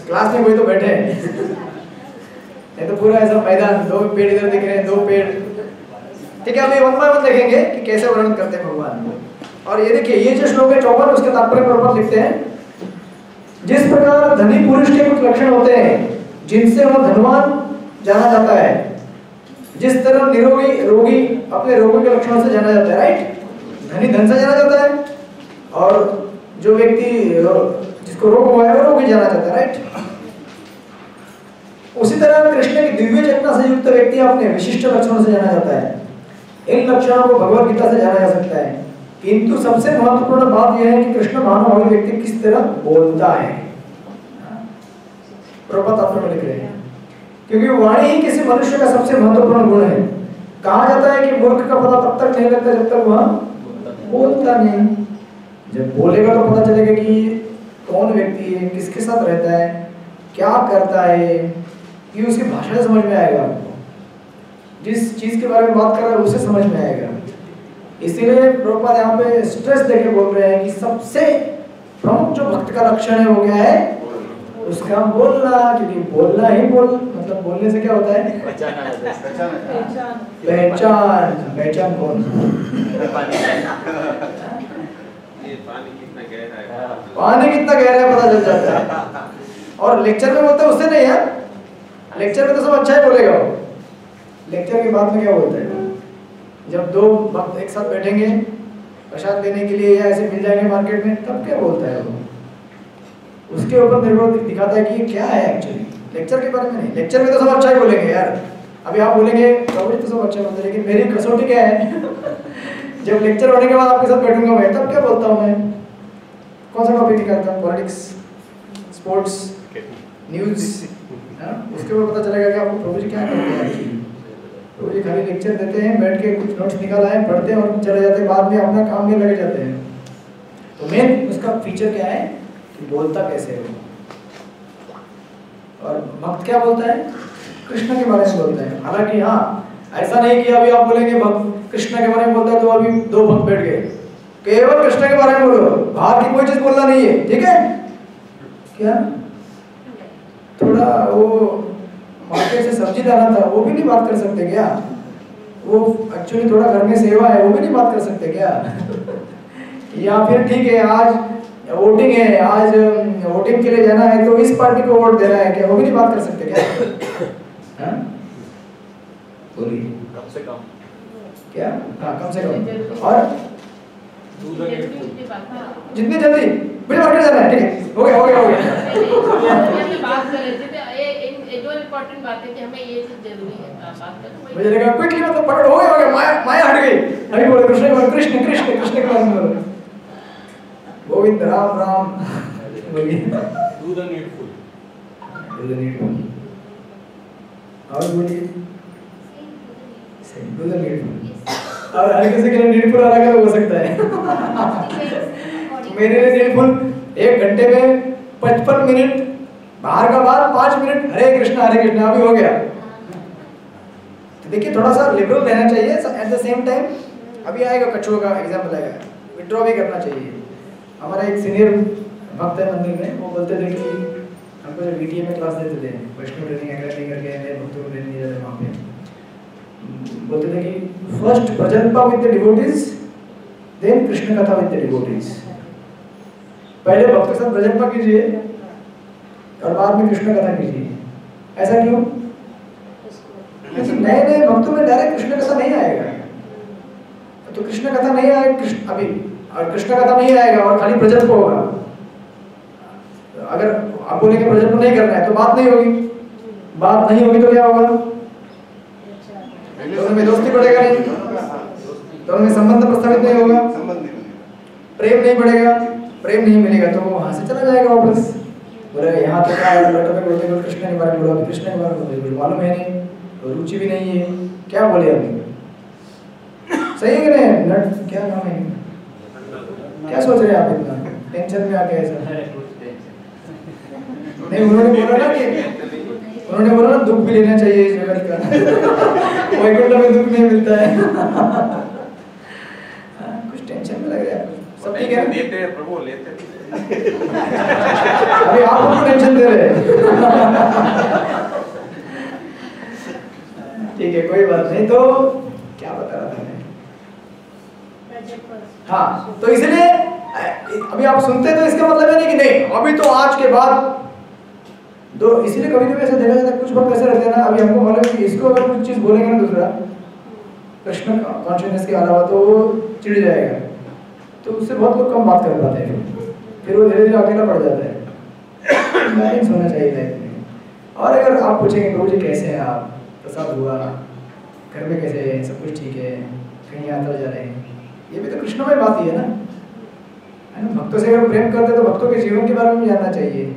क्लास में कोई तो बैठे हैं नहीं तो पूरा ऐसा मैदान, 2 पेड़ इधर दिख रहे हैं, 2 पेड़, ठीक है। अभी 1 by 1 देखेंगे कि कैसे वर्णन करते हैं भगवान। और ये देखिए ये जो श्लोक है 54 उसके तात्पर्य पर लिखते हैं, जिस प्रकार धनी पुरुष के कुछ लक्षण होते हैं जिनसे वह धनवान जाना जाता है, जिस तरह निरोगी रोगी अपने रोगों के लक्षणों से जाना जाता है, राइट। धनी धन से जाना जाता है और जो व्यक्ति जिसको रोग हुआ है वो रोगी जाना जाता है, राइट। उसी तरह कृष्ण की दिव्य चेतना से युक्त व्यक्ति अपने विशिष्ट लक्षणों से जाना जाता है। इन लक्षणों को भगवद गीता से जाना जा सकता है किंतु सबसे महत्वपूर्ण बात यह है कि कृष्ण भानुभावी व्यक्ति किस तरह बोलता है। प्रपत आप लिख रहे हैं, क्योंकि वाणी ही किसी मनुष्य का सबसे महत्वपूर्ण गुण है। कहा जाता है कि मूर्ख का पता तब तक नहीं लगता जब तक वह बोलता नहीं। जब बोलेगा तो पता चलेगा कि कौन व्यक्ति है, किसके साथ रहता है, क्या करता है, ये उसकी भाषा से समझ में आएगा आपको। जिस चीज के बारे में बात कर रहा है उसे समझ में आएगा। इसीलिए प्रभुपाद यहाँ पे स्ट्रेस देके बोल रहे हैं कि सबसे प्रमुख जो भक्त का लक्षण है वो क्या है, उसका बोलना। क्योंकि बोलना ही मतलब बोलने से क्या होता है, पहचान कौन, पानी कितना गहरा है पता चल जाता है। और लेक्चर में बोलते हैं उससे नहीं है, लेक्चर में तो सब अच्छा ही बोलेगा वो। लेक्चर के बाद में क्या बोलता है, जब दो भक्त एक साथ बैठेंगे प्रसाद लेने के लिए या ऐसे मिल जाएंगे मार्केट में, तब क्या बोलता है वो, उसके ऊपर निर्भर दिखाता है कि ये क्या है एक्चुअली। लेक्चर के बारे में नहीं, लेक्चर में तो सब अच्छा ही बोलेंगे यार। अभी आप बोलेंगे प्रभु तो सब अच्छा बोलते हैं, लेकिन मेरी कसौटी क्या है जब लेक्चर होने के बाद आपके साथ बैठूंगा मैं, तब क्या बोलता हूँ मैं, कौन सा टॉपिक निकालता हूँ, पॉलिटिक्स, स्पोर्ट्स, न्यूज, उसके ऊपर पता चलेगा कि आपको प्रभु जी क्या करते हैं एक्चुअली। प्रभु जी खाली लेक्चर देते हैं, बैठ के कुछ नोट्स निकाल आए, पढ़ते हैं और चले जाते हैं, बाद में अपना काम में लगे जाते हैं। तो मेन उसका फीचर क्या है कि बोलता कैसे है वो। और भक्त क्या बोलता है, कृष्ण के बारे में बोलता है। हालांकि हाँ, ऐसा नहीं कि अभी आप बोलेंगे भक्त कृष्ण के बारे में बोलता है तो अभी दो भक्त बैठ गए, केवल कृष्ण के बारे में बोलो, बाहर की कोई चीज बोलना नहीं है, ठीक है। क्या थोड़ा वो मार्केट से सब्जी लाना था, वो भी नहीं बात कर सकते क्या, वो एक्चुअली थोड़ा घर में सेवा है, वो भी नहीं बात कर सकते क्या या फिर ठीक है आज वोटिंग है, आज वोटिंग के लिए जाना है तो इस पार्टी को वोट देना है, क्या वो भी नहीं बात कर सकते क्या? बोलिए कम से कम क्या, हाँ कम से कम। और जितनी जल्दी मुझे मार्केट जाना है, ठीक है, हो गया हो गया हो गया। बात कर रहे थे, ये जो इम्पोर्टेंट बात है कि हमें ये चीज जरूरी है बात करना। मुझे लगा क्विकली मतलब पकड़, हो गया माया हट गई। अभी बोले कृष्ण कृष्ण कृष्ण कृष्ण के बारे में बोलो, गोविंद राम राम बोलिए। Do the needful. और बोलिए do the needful। और हर किसी के लिए नीडफुल अलग अलग हो सकता है। मेरे लिए नीडफुल 1 घंटे में 55 मिनट, बाहर का बात 5 मिनट हरे कृष्णा अभी हो गया। तो देखिए थोड़ा सा लिबरल रहना चाहिए, एट द सेम टाइम अभी आएगा कछुआ का एग्जाम्पल आएगा, विड्रॉ भी करना चाहिए। हमारा एक सीनियर भक्त है मंदिर में, वो बोलते थे कि हमको जब बीटीए में क्लास देते थे, वैष्णव ट्रेनिंग एकेडमी करके नए भक्तों को ट्रेनिंग दिया जाता है वहाँ पे, बोलते थे कि फर्स्ट प्रजनपा with the devotees, then Krishna katha with the devotees. पहले भक्त के साथ प्रजनपा कीजिए और बाद में कृष्ण कथा कीजिए। ऐसा क्यों? क्योंकि नए नए भक्तों में डायरेक्ट कृष्ण कथा नहीं आएगा, तो कृष्ण कथा नहीं आएगा अभी, और कृष्ण कथा नहीं आएगा और खाली प्रजनप होगा। अगर आप बोलेंगे प्रजनप नहीं करना है तो बात नहीं होगी, बात नहीं होगी तो क्या होगा, दोनों में दोस्ती बढ़ेगा नहीं, दोनों में संबंध प्रस्तावित नहीं होगा, प्रेम नहीं बढ़ेगा, प्रेम नहीं मिलेगा तो वो वहां से चला जाएगा वापस। बोले यहाँ तक आया लड़के बोलते हैं कृष्ण के बारे में बोला, कृष्ण के बारे में बोला, मालूम है नहीं, तो रुचि भी नहीं है, क्या बोले अभी, सही है नहीं? नट क्या नाम है, क्या सोच रहे हैं आप इतना टेंशन में आके ऐसा? नहीं, उन्होंने बोला ना दुख भी लेना चाहिए इस जगत का, वैकुंठ में दुख नहीं मिलता है। कुछ टेंशन में लग रहा है, सब ठीक है? देते हैं प्रभु, लेते हैं। अभी आप हमको टेंशन दे रहे हैं। ठीक है, कोई बात नहीं। तो क्या बता रहा था मैं? हाँ, तो इसलिए अभी आप सुनते तो इसका मतलब है नहीं कि नहीं अभी तो आज के बाद दो, इसलिए कभी कभी ऐसा देखा जाता है, कुछ लोग ऐसे रहते हैं ना, अभी हमको मालूम है कि इसको अगर कुछ चीज बोलेंगे ना दूसरा कृष्ण कॉन्शियसनेस के अलावा तो वो चिढ़ जाएगा, तो उससे बहुत लोग कम बात कर पाते हैं, फिर वो धीरे धीरे अकेला पड़ जाता है। बैलेंस होना चाहिए लाइफ में। और अगर आप पूछेंगे प्रभु जी कैसे हैं आप, प्रसाद हुआ, घर में कैसे है, सब कुछ ठीक है, कहीं यात्रा जा रहे हैं, ये भी तो कृष्णमय बात ही है ना, भक्तों से अगर प्रेम करते तो भक्तों के जीवन के बारे में जानना चाहिए।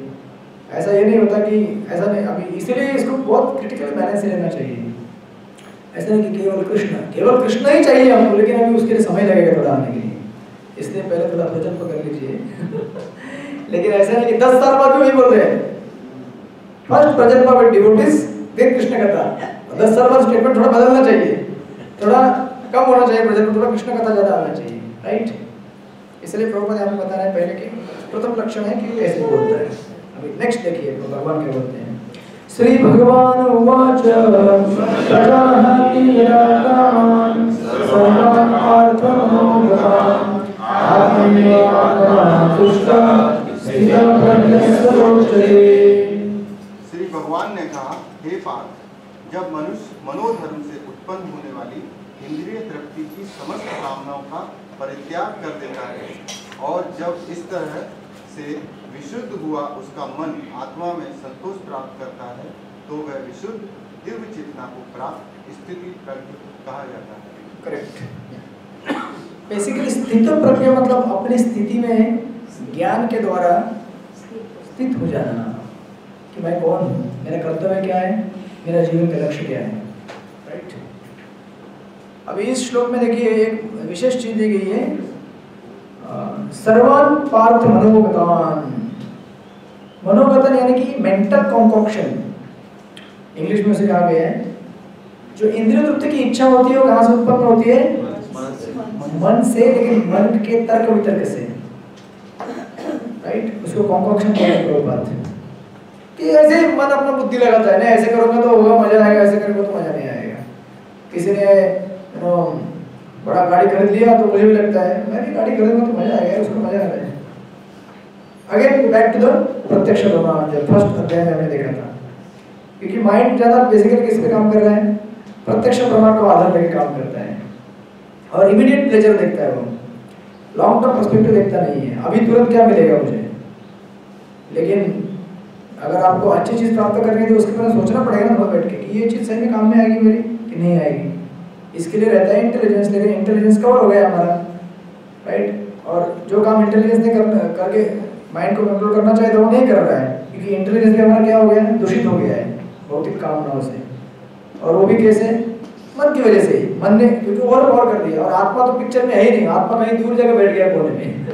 ऐसा ये नहीं होता कि ऐसा नहीं, अभी इसीलिए इसको बहुत क्रिटिकल बैलेंस से लेना चाहिए। ऐसा नहीं कि केवल कृष्ण ही चाहिए हमको, लेकिन अभी उसके लिए समय लगेगा थोड़ा आने के लिए, इसलिए पहले थोड़ा भजन पकड़ लीजिए। लेकिन ऐसा नहीं कि 10 साल बाद भी वही बोल रहे हैं, फर्स्ट प्रेजेंट विद डिवोटीज फिर कृष्ण कथा। 10 साल बाद स्टेटमेंट थोड़ा बदलना चाहिए, थोड़ा कम होना चाहिए प्रेजेंट, थोड़ा कृष्ण कथा ज्यादा आना चाहिए, राइट। इसलिए प्रभुपाद हमें बता रहे हैं पहले कि प्रथम लक्षण है कि कैसे बोलता है। अभी नेक्स्ट देखिए तो भगवान क्या बोलते हैं। श्री भगवान उवाच प्रजाहति निराकान् सर्वान् अर्थमनोगतान् आत्मन्येवात्मना तुष्टः स्थितः प्रज्ञस्तरोचते। श्री भगवान ने कहा, हे पार्थ, जब मनुष्य मनोधर्म से उत्पन्न होने वाली इंद्रिय तृप्ति की समस्त कामनाओं का परित्याग कर देता है और जब इस तरह से विशुद्ध हुआ उसका मन आत्मा में संतोष प्राप्त करता है, तो वह विशुद्ध दिव्य चेतना को प्राप्त स्थिति प्रज्ञ कहा जाता है। करेक्ट। बेसिकली स्थित प्रज्ञ मतलब अपनी स्थिति में ज्ञान के द्वारा स्थित हो जाना कि मैं कौन हूँ, मेरा कर्तव्य क्या है, मेरा जीवन का लक्ष्य क्या है, राइट। अभी इस श्लोक में देखिए एक विशेष चीज दी गई है, सर्वान पार्थ मनोगतान। मनोगतन यानी कि मेंटल कॉन्कॉक्शन, इंग्लिश में उसे कहा गया है। जो इंद्रिय तृप्ति की इच्छा होती है वो कहाँ से उत्पन्न होती है? मन से, लेकिन मन के तर्क वितर्क से, राइट। उसको कॉन्कॉक्शन कहते हैं बात कि ऐसे मन अपना बुद्धि लगाता है ना, ऐसे करोगे तो होगा मजा आएगा, ऐसे करोगे तो मजा नहीं आएगा। किसी ने बड़ा गाड़ी खरीद लिया तो मुझे भी लगता है मैं भी गाड़ी खरीदूंगा तो मजा आएगा, उसको मजा आ जाए। अगेन बैक टू द प्रत्यक्ष प्रमाण, जो फर्स्ट अध्याय में हमने देखा था, क्योंकि माइंड ज्यादा बेसिकली किस पे काम कर रहा है? प्रत्यक्ष प्रमाण को आधार लेके काम करता है और इमीडिएट प्लेजर देखता है, वो लॉन्ग टर्म पर्सपेक्टिव देखता नहीं है, अभी तुरंत क्या मिलेगा मुझे। लेकिन अगर आपको अच्छी चीज प्राप्त करनी है तो उसके बारे में सोचना पड़ेगा ना बैठ के कि ये चीज सही में काम में आएगी मेरी कि नहीं आएगी। इसके लिए रहता है इंटेलिजेंस, लेकिन इंटेलिजेंस कवर हो गया हमारा, राइट। और जो काम इंटेलिजेंस ने करके माइंड को कंट्रोल करना चाहिए तो वो नहीं कर रहा है, क्योंकि इंटेलिजेंस भी हमारा क्या हो गया है? दूषित हो गया है भौतिक कामनाओं से। और वो भी कैसे? मन की वजह से ही, मन ने क्योंकि और कर दिया। और आत्मा तो पिक्चर में है ही नहीं, आत्मा कहीं दूर जगह बैठ गया कोने में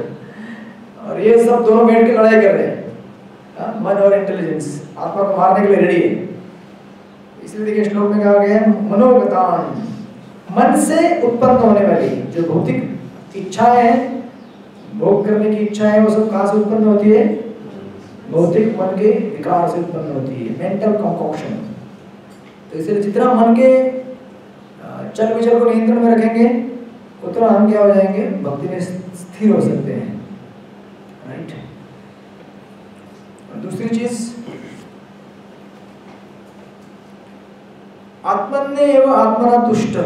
और ये सब दोनों बैठ के लड़ाई कर रहे हैं, मन और इंटेलिजेंस आत्मा को मारने के लिए रेडी है। इसलिए देखिए श्लोक में कहा गया है मनोगतान, मन से उत्पन्न होने वाली जो भौतिक इच्छाएं हैं, भोग करने की इच्छाएं, वो सब कहाँ से उत्पन्न होती है? भौतिक मन के विकार से उत्पन्न होती है, मेंटल कॉन्कॉक्शन। तो इसलिए जितना मन के चल विचल को नियंत्रण में रखेंगे उतना हम क्या हो जाएंगे? भक्ति में स्थिर हो सकते हैं, राइट। और दूसरी चीज, आत्मन्य एवं आत्मना तुष्ट।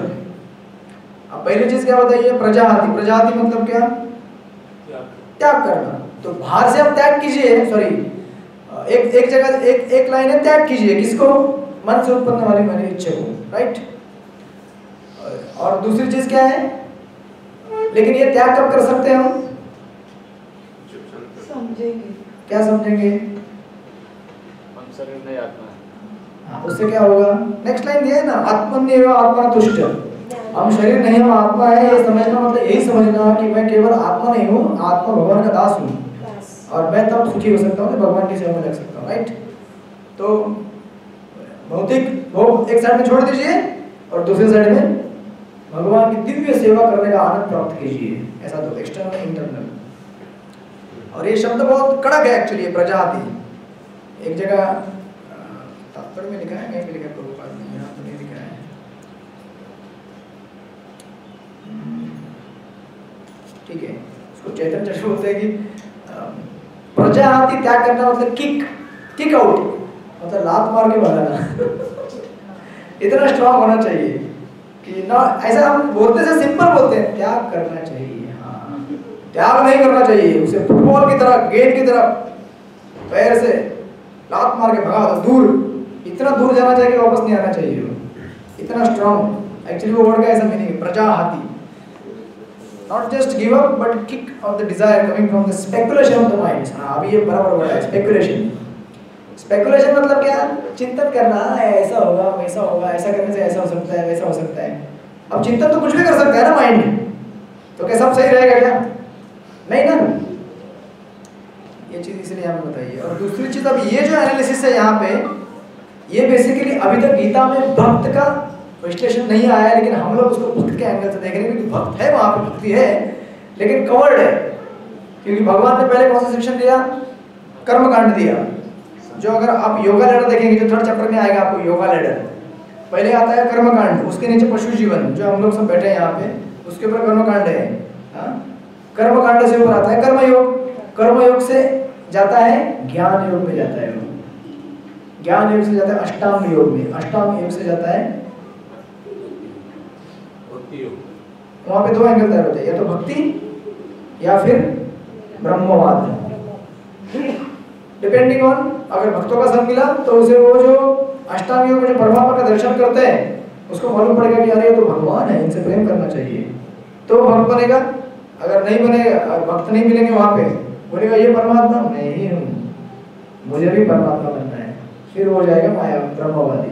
अब पहली चीज क्या बताइए? प्रजाति। प्रजाति मतलब क्या? त्याग करना। तो बाहर से आप त्याग कीजिए, सॉरी एक जगह एक लाइन है, त्याग कीजिए किसको? मन से उत्पन्न वाली मेरी इच्छा को, राइट। और दूसरी चीज क्या है? लेकिन ये त्याग कब कर सकते हैं हम? समझेंगे। क्या समझेंगे? हम शरीर नहीं आत्मा है। उससे क्या होगा? नेक्स्ट लाइन दिया है ना, आत्मन्य आत्मा तुष्ट। हम शरीर नहीं, हम आत्मा है, ये समझना मतलब यही समझना कि मैं केवल आत्मा नहीं हूँ, आत्मा भगवान का दास हूँ और मैं तब सुखी हो सकता हूँ, भगवान की सेवा में लग सकता हूँ, राइट। तो भौतिक भोग एक साइड में छोड़ दीजिए और दूसरे साइड में भगवान की दिव्य सेवा करने का आनंद प्राप्त कीजिए। ऐसा तो एक्सटर्नल इंटरनल। और ये शब्द बहुत कड़क है एक्चुअली, प्रजाति। एक जगह तात्पर्य में लिखा है, कहीं पे लिखा है प्रभुपाद ने, यहाँ तो नहीं लिखा है। ठीक है, उसको चैतन्य चर्चा बोलते हैं कि प्रजाति त्याग करना मतलब किक आउट, मतलब लात मार के भगाना। इतना स्ट्रांग होना चाहिए कि ना, ऐसा हम बोलते से सिंपल बोलते हैं, त्याग करना चाहिए। हाँ, त्याग नहीं करना चाहिए, उसे फुटबॉल की तरह, गेट की तरह पैर से लात मार के भगा दो दूर, इतना दूर जाना चाहिए कि वापस नहीं आना चाहिए वो, इतना स्ट्रांग। एक्चुअली वो वर्ड का ऐसा मीनिंग है, प्रजाति। Not just give up but kick off the desire coming from the speculation of the mind. हाँ अभी ये बराबर वर्ड है स्पेकुलेशन। स्पेकुलेशन मतलब क्या, चिंतन करना, ऐसा होगा वैसा होगा, ऐसा करने से ऐसा हो सकता है वैसा हो सकता है। अब चिंतन तो कुछ भी कर सकता है ना माइंड, तो क्या सब सही रहेगा क्या? नहीं ना, ये चीज इसलिए हमें बताइए। और दूसरी चीज, अब ये जो एनालिसिस है यहाँ पे, ये बेसिकली अभी तक गीता में भक्त का विश्लेषण नहीं आया है, लेकिन हम लोग उसको भक्त के एंगल से देख रहे हैं, क्योंकि भक्त है वहां पे, भक्ति है लेकिन कवर्ड है, क्योंकि भगवान ने पहले कौन सा सेक्शन दिया, कर्मकांड दिया। जो अगर आप योगा लैडर देखेंगे, जो 3rd चैप्टर में आएगा आपको योगा लैडर, पहले आता है कर्मकांड, उसके नीचे पशु जीवन, जो हम लोग सब बैठे हैं यहाँ पे, उसके ऊपर कर्मकांड है। कर्मकांड से ऊपर आता है कर्मयोग, कर्मयोग से जाता है ज्ञान योग में जाता है, ज्ञान योग से जाता है अष्टांग योग में, अष्टांग योग से जाता है भक्ति योग। वहां पे 2 एंगल तैयार होते हैं, या तो भक्ति या फिर ब्रह्मवाद, डिपेंडिंग ऑन, अगर भक्तों का संग मिला तो उसे वो जो अष्टांग योग में जो परमात्मा का दर्शन करते हैं उसको मालूम पड़ेगा कि अरे ये तो भगवान है, इनसे प्रेम करना चाहिए, तो भक्त बनेगा। अगर नहीं बनेगा, भक्त नहीं मिलेंगे वहां पे, बोलेगा ये परमात्मा नहीं हूँ, मुझे भी परमात्मा बनना है, फिर हो जाएगा माया ब्रह्मवादी,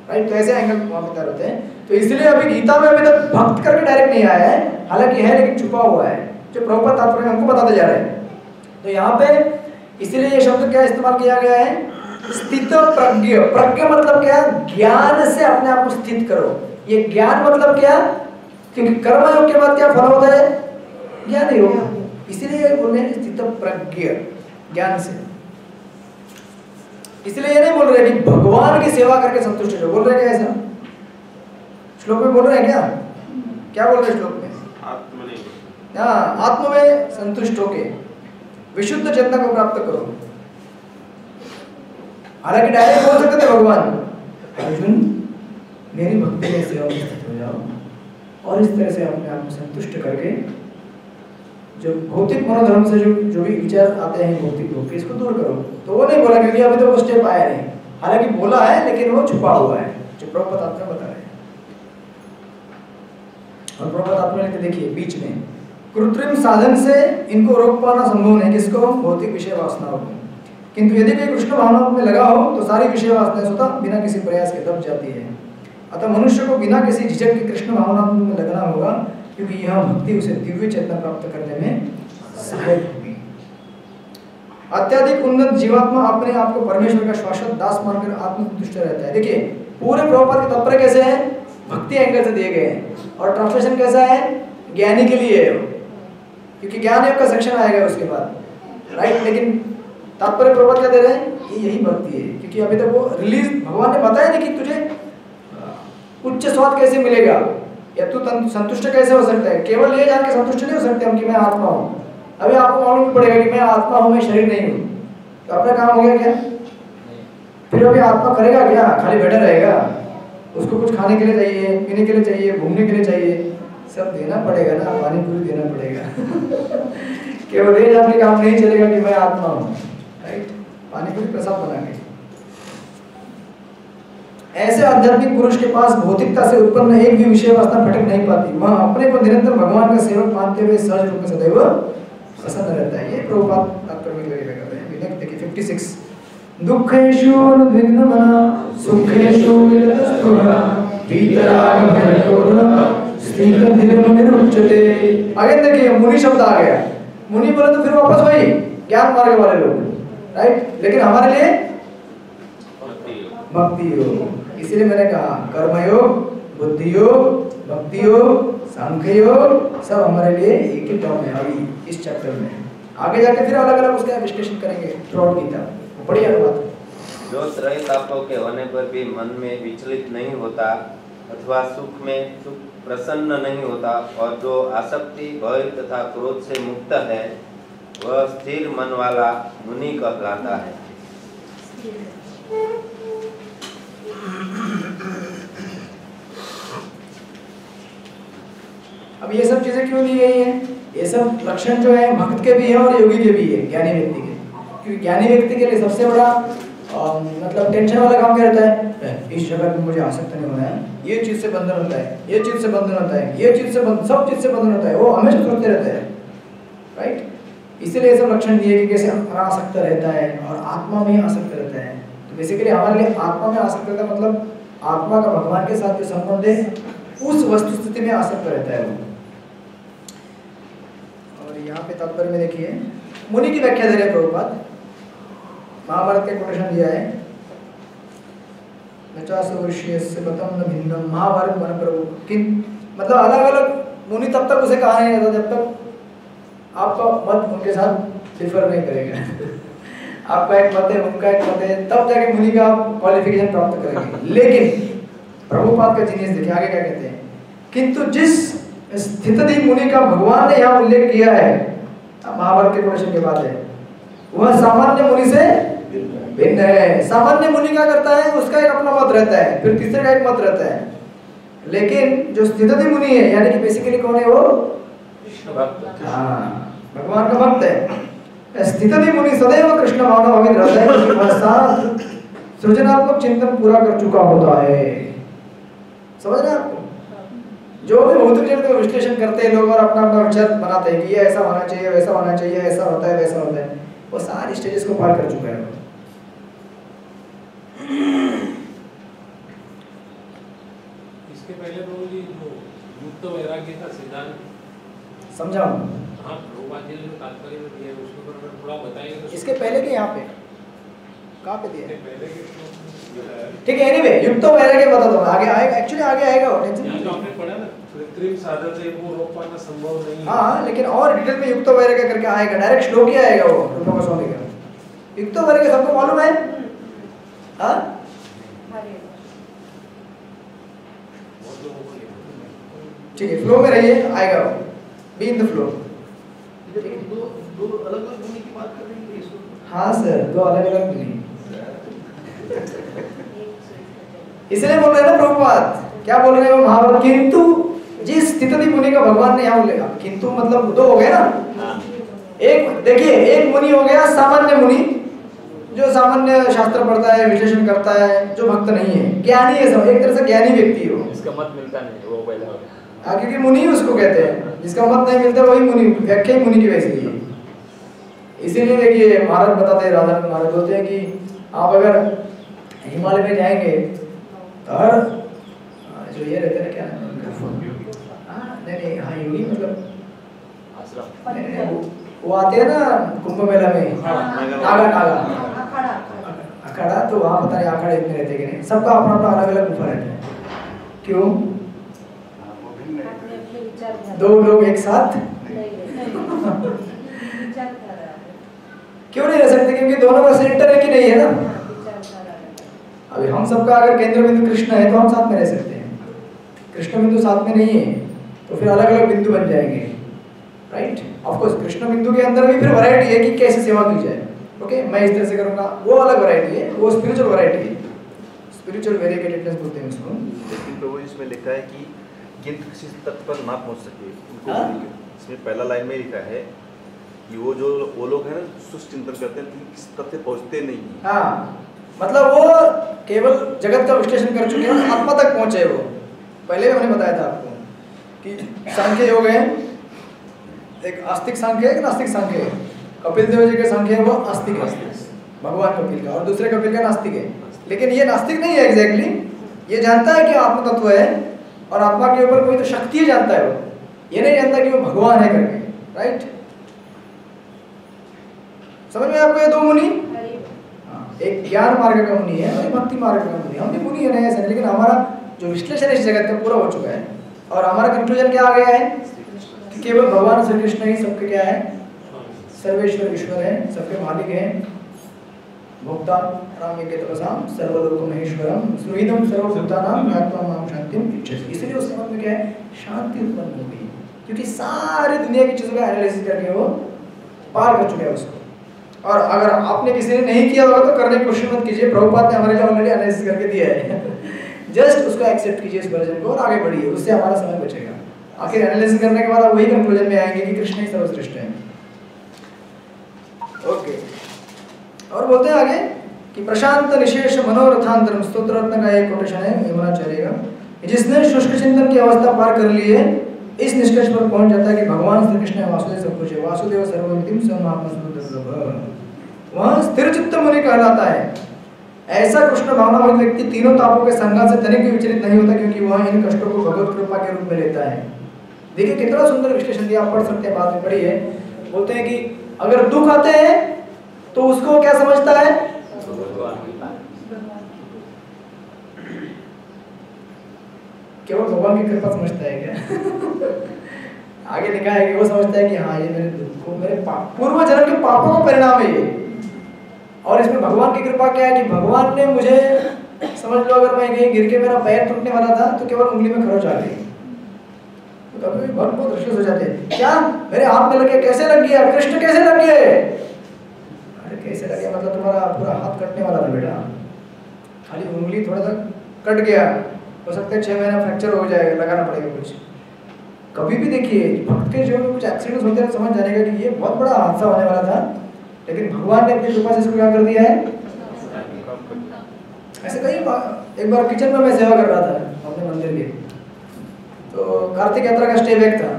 राइट। तो ऐसे एंगल वहां पे तैयार होते हैं। तो इसलिए अभी गीता में अभी तक भक्त करके डायरेक्ट नहीं आया है, हालांकि है लेकिन छुपा हुआ है, जो प्रभुपाद तात्पर्य हमको बताते जा रहे हैं। तो यहाँ पे इसलिए ये शब्द क्या इस्तेमाल किया गया है, स्थित प्रज्ञ। प्रज्ञ मतलब क्या, ज्ञान से अपने आप को स्थित करो। ये ज्ञान मतलब क्या, क्योंकि कर्मयोग के बाद क्या फल होता है, ज्ञान योग, इसीलिए बोल रहे हैं स्थित प्रज्ञ, ज्ञान से। इसलिए ये नहीं बोल रहे कि भगवान की सेवा करके संतुष्ट हो, बोल रहे हैं क्या ऐसा श्लोक में बोल रहे हैं क्या, क्या बोल रहे हैं श्लोक में, आत्म में संतुष्ट होके विशुद्ध चेतना को प्राप्त करो। हालांकि डायरेक्ट बोल सकते थे भगवान, अर्जुन मेरी भक्ति में सेवा में स्थित हो जाओ और इस तरह से अपने आप को संतुष्ट करके जो भौतिक मनोधर्म से जो भी विचार आते हैं भौतिक भोग के, इसको दूर करो। तो वो नहीं बोला क्योंकि अभी तो वो स्टेप आया नहीं, हालांकि बोला है लेकिन वो छुपा हुआ है, जो प्रभुपाद आपको बता रहे हैं। और प्रभुपाद आपने देखिए बीच में, कृत्रिम साधन से इनको रोक पाना संभव नहीं, किसको, भौतिक विषय वासनाओं को। किंतु यदि कोई कृष्ण भावना में लगा हो तो सारी विषय वासनाएं स्वतः बिना किसी प्रयास के दब जाती है। अतः मनुष्य को बिना किसी झिझक के कृष्ण भावना में लगना होगा, क्योंकि यह भक्ति उसे दिव्य चेतना प्राप्त करने में सहायक होगी। अत्यधिक उन्नत जीवात्मा अपने आप को परमेश्वर का शाश्वत दास मानकर आत्मतुष्ट रहता है। देखिए पूरे प्रभुपाद के तात्पर्य कैसे हैं, भक्ति एंगल से दिए गए हैं, और ट्रांसलेशन कैसा है, ज्ञानी के लिए है, क्योंकि ज्ञान योग का सेक्शन आएगा उसके बाद, राइट। लेकिन तात्पर्य प्रभुपाद क्या दे रहे हैं, यही भक्ति है, क्योंकि अभी तक वो रिलीज भगवान ने बताया नहीं कि तुझे उच्च स्वाद कैसे मिलेगा या तू संतुष्ट कैसे हो सकता है। केवल ये जान के संतुष्ट नहीं हो सकते हम कि मैं आत्मा हूँ। अभी आपको मालूम पड़ेगा कि मैं आत्मा हूँ, मैं शरीर नहीं हूँ, तो अपना काम हो गया क्या, फिर अभी आत्मा करेगा क्या, खाली बैठा रहेगा। उसको कुछ खाने के लिए चाहिए, पीने के लिए चाहिए, घूमने के लिए चाहिए, सब देना पड़ेगा ना, पानी पूरी देना पड़ेगा केवल ये जान के काम नहीं चलेगा कि मैं आत्मा हूँ, राइट। पानी पूरी प्रसाद बना के। ऐसे आध्यात्मिक पुरुष के पास भौतिकता से उत्पन्न एक भी विषय वासना भटक नहीं पाती, वह अपने को निरंतर भगवान का सेवक मानते हुए सहज रूप में सदैव प्रसन्न रहता है। ये प्रभुपाद तात्पर्य में कर रहे हैं। देखिए 56, दुखेषु अनुद्विग्नमना सुखेषु विरतस्पृहा वीतराग भयक्रोध स्थितधीर्निरुच्यते। आगे देखिए मुनि शब्द आ गया, मुनि बोले तो फिर वापस वही ज्ञान मार्ग वाले लोग, राइट। लेकिन हमारे लिए भक्ति योग, इसीलिए मैंने कहा कर्मयोग, बुद्धि योग, भक्ति योग, सांख्य योग, सब हमारे लिए एक ही टर्म है अभी इस चैप्टर में। आगे जाके फिर अलग अलग उसका विश्लेषण करेंगे थ्रूआउट गीता। बढ़िया बात। जो त्रय तापों के होने पर भी मन में विचलित नहीं होता अथवा सुख में प्रसन्न नहीं होता, और जो आसक्ति, भय तथा क्रोध से मुक्त है, वह स्थिर मन वाला मुनि कहलाता है। अब ये सब चीजें क्यों दी गई हैं? ये सब लक्षण जो है भक्त के भी है और योगी के भी है, ज्ञानी व्यक्ति के। क्योंकि ज्ञानी व्यक्ति के लिए सबसे बड़ा मतलब टेंशन वाला काम क्या रहता है, इस जगत में मुझे आसक्त नहीं होना है, ये चीज से बंधन होता है, ये चीज से बंधन होता है, ये चीज से सब चीज से बंधन होता है, वो हमेशा सोचते रहते हैं, राइट। इसीलिए ये सब लक्षण दिए कि कैसे अनासक्त रहता है और आत्मा में आसक्त रहता है। तो बेसिकली हमारे लिए आत्मा में आसक्त रहता है मतलब आत्मा का भगवान के साथ जो संबंध है उस वस्तु स्थिति में आसक्त रहता है वो। और यहाँ पे तात्पर्य में देखिए मुनि की व्याख्या दे रहे हैं प्रभुपाद, महाभारत का कोटेशन दिया है, 50 वर्षीय से बतम न भिन्नम, महाभारत मन प्रभु किन मतलब अलग अलग मुनि तब तक उसे कहा नहीं जाता जब तक आपका मत उनके साथ डिफर नहीं करेगा आपका एक मत है उनका एक मत है, तब जाके मुनि का आप क्वालिफिकेशन प्राप्त करेंगे। लेकिन प्रभुपाद का जीनियस देखिए आगे क्या कहते हैं, किंतु जिस स्थिति मुनि का भगवान ने यहाँ उल्लेख किया है, महाभारत के कोटेशन के बाद है, वह सामान्य मुनि से भिन्न है। सामान्य मुनि क्या करता है, उसका एक अपना मत रहता है, फिर तीसरे का एक मत रहता है, लेकिन जो स्थिति मुनि है यानी कि बेसिकली कौन है वो, भगवान का भक्त है। स्थिति मुनि सदैव कृष्ण भावनाभावित रहता है क्योंकि वह सारा सृजनात्मक चिंतन पूरा कर चुका होता है। समझ रहे हैं आपको, जो भी भौतिक जगत का विश्लेषण करते हैं लोग और अपना अपना विचार बनाते हैं कि ये ऐसा होना चाहिए, वैसा होना चाहिए, ऐसा होता है, वैसा होता है, वो सारी स्टेजेस को पार कर चुका है। इसके पहले प्रभु जी जो युक्त वैराग्य का सिद्धांत समझाऊं? हाँ, प्रभुपाद जी ने जो तात्पर्य में दिया है उसके ऊपर अगर थोड़ा बताएंगे तो। इसके पहले के यहाँ पे कहाँ पे दिया है? पहले के ठीक है, एनीवे युक्त वैराग्य बता दो, आगे आएगा, एक्चुअली आगे आएगा वो, टेंशन यहाँ जो आपने पढ़ा ना कृत्रिम साधन से वो रोक पाना संभव नहीं है। हाँ, लेकिन और डिटेल में युक्त वैराग्य करके आएगा, डायरेक्ट श्लोक ही आएगा वो रूप गोस्वामी का। युक्त वैराग्य सबको मालूम है? हाँ, ठीक है, फ्लो में रहिए, आएगा वो, बी इन द फ्लो। दो अलग-अलग मुनि की बात कर रही है इसको। हाँ सर, दो अलग-अलग मुनि। इसलिए बोल रहे हैं ना प्रभुपाद, क्या बोल रहे हैं वो महाभारत, किंतु जिस स्थिति मुनि का भगवान ने यहाँ उल्लेख, किंतु मतलब दो हो गए ना, एक देखिए, एक मुनि हो गया सामान्य मुनि जो सामान्य शास्त्र पढ़ता है, विश्लेषण करता है, जो भक्त नहीं है, ज्ञानी है, सब एक तरह से ज्ञानी व्यक्ति हो, इसका मत मिलता नहीं वो पहले हो गया। क्योंकि मुनि उसको कहते हैं, जिसका मत नहीं मिलता वही मुनि, व्याख्या मुनि की वैसी है। इसीलिए देखिए महाराज बताते हैं, राधा महाराज बोलते हैं कि आप अगर हिमालय में जाएंगे और जो ये रहते हैं क्या नाम नहीं हाँ योगी मतलब वो आते हैं ना कुंभ मेला में, नागा अखाड़ा, तो वहाँ पता नहीं अखाड़े इतने रहते कि नहीं, सबका अपना अपना अलग अलग गुफा रहता है। क्यों? दो लोग एक साथ क्यों नहीं रह सकते? क्योंकि दोनों का सेंटर है कि नहीं है ना। अभी हम सबका अगर केंद्र बिंदु कृष्ण है तो हम साथ में रह सकते हैं, कृष्ण बिंदु साथ में नहीं है तो फिर अलग अलग बिंदु बन जाएंगे, राइट। ऑफ कोर्स कृष्ण बिंदु के अंदर भी फिर वैरायटी है कि कैसे सेवा की जाए, ओके, मैं इस तरह से करूंगा, वो अलग वैरायटी है, वो स्पिरिचुअल वैरायटी है, स्पिरिचुअल वेरिएटेडनेस बोलते हैं उसको। लेकिन प्रभु इसमें लिखा है कि किंतु किसी तत्व पर ना पहुंच सके उनको, इसमें पहला लाइन में लिखा है कि वो लोग हैं ना सुचिंतन करते हैं लेकिन किसी तत्व पहुंचते नहीं हैं। हाँ, मतलब वो केवल जगत का विश्लेषण कर चुके हैं, आत्मा तक पहुंचे वो। पहले भी हमने बताया था आपको कि सांख्य योग है, एक आस्तिक सांख्य है, एक नास्तिक सांख्य है। कपिल देव जी के सांख्य है वो आस्तिक है, भगवान कपिल का, और दूसरे कपिल का नास्तिक है। लेकिन ये नास्तिक नहीं है एग्जैक्टली, ये जानता है कि आत्म तत्व है और आत्मा के ऊपर कोई तो शक्ति जानता है, वो ये नहीं जानता कि वो भगवान है करके, राइट। समझ में आपको ये दो मुनि, एक ज्ञान मार्ग का मुनि है और एक भक्ति मार्ग का मुनि। हम भी मुनि है नहीं ऐसा, लेकिन हमारा जो विश्लेषण इस जगत का पूरा हो चुका है और हमारा कंक्लूजन क्या आ गया है कि केवल भगवान श्री कृष्ण ही सबके क्या है, सर्वेश्वर ईश्वर है, सबके मालिक है, भोक्ता राम यज्ञ तपसाम सर्वलोक महेश्वरम सुहृदम सर्वभूतानां ज्ञात्वा मां शांतिम इच्छति। इसलिए उसके मन में क्या है, शांति उत्पन्न हो गई, क्योंकि सारी दुनिया की चीजों का एनालिसिस करके वो पार कर चुके हैं उसको। और अगर आपने किसी ने नहीं किया होगा तो करने की कोशिश मत कीजिए, प्रभुपाद ने हमारे लिए ऑलरेडी एनालिसिस करके दिया है जस्ट उसको एक्सेप्ट कीजिए इस वर्जन को और आगे बढ़िए, उससे हमारा समय बचेगा। आखिर एनालिसिस करने के बाद आप वही कंक्लूजन में आएंगे कि कृष्ण ही सर्वश्रेष्ठ है। ओके, और बोलते हैं आगे कि प्रशांत निशेष मनोरथांतरम स्तोत्र रत्न का एक कोटेशन है, ये होना चाहिएगा। जिसने शुष्क चिंतन की अवस्था पार कर ली है, इस निष्कर्ष पर पहुंच जाता है कि भगवान श्री कृष्ण वासुदेव सब कुछ है। वासुदेव सर्वमितिम सर्वमात्मसुदुर्लभः, वह स्थिर चित्त मुनि कहलाता है। ऐसा कृष्ण भावनावान व्यक्ति तीनों तापों के संघात से तनिक भी विचलित नहीं होता, क्योंकि वह इन कष्टों को भगवत कृपा के रूप में लेता है। देखिए कितना सुंदर विश्लेषण दिया, आप पढ़ सकते हैं, बाद में पढ़िए। बोलते हैं कि अगर दुख आते हैं तो उसको क्या समझता है? केवल भगवान की कृपा समझता है क्या? आगे लिखा है कि वो समझता है कि हाँ ये मेरे दुख को, मेरे पूर्व जन्म के पापों का परिणाम है ये। और इसमें भगवान की कृपा क्या है कि भगवान ने मुझे, समझ लो अगर मैं कहीं गिर के मेरा पैर टूटने वाला था तो केवल उंगली में खरोच आ गई, तो कभी बहुत रशियस हो जाते हैं। क्या मेरे हाथ में लग गया? कैसे लग गया? कृष्ण कैसे लग गए? अरे कैसे लग गया मतलब तुम्हारा पूरा हाथ कटने वाला था बेटा, खाली उंगली थोड़ा सा कट गया, हो सकता है 6 महीना फ्रैक्चर हो जाएगा, लगाना पड़ेगा कुछ। कभी भी देखिए भक्त के जीवन में कुछ एक्सीडेंट होते हैं, समझ जानेगा कि ये बहुत बड़ा हादसा होने वाला था, लेकिन भगवान ने अपनी कृपा से इसको क्या कर दिया है। ऐसे कई बार, एक बार किचन में मैं सेवा कर रहा था अपने मंदिर के, तो कार्तिक यात्रा का स्टे बैक था।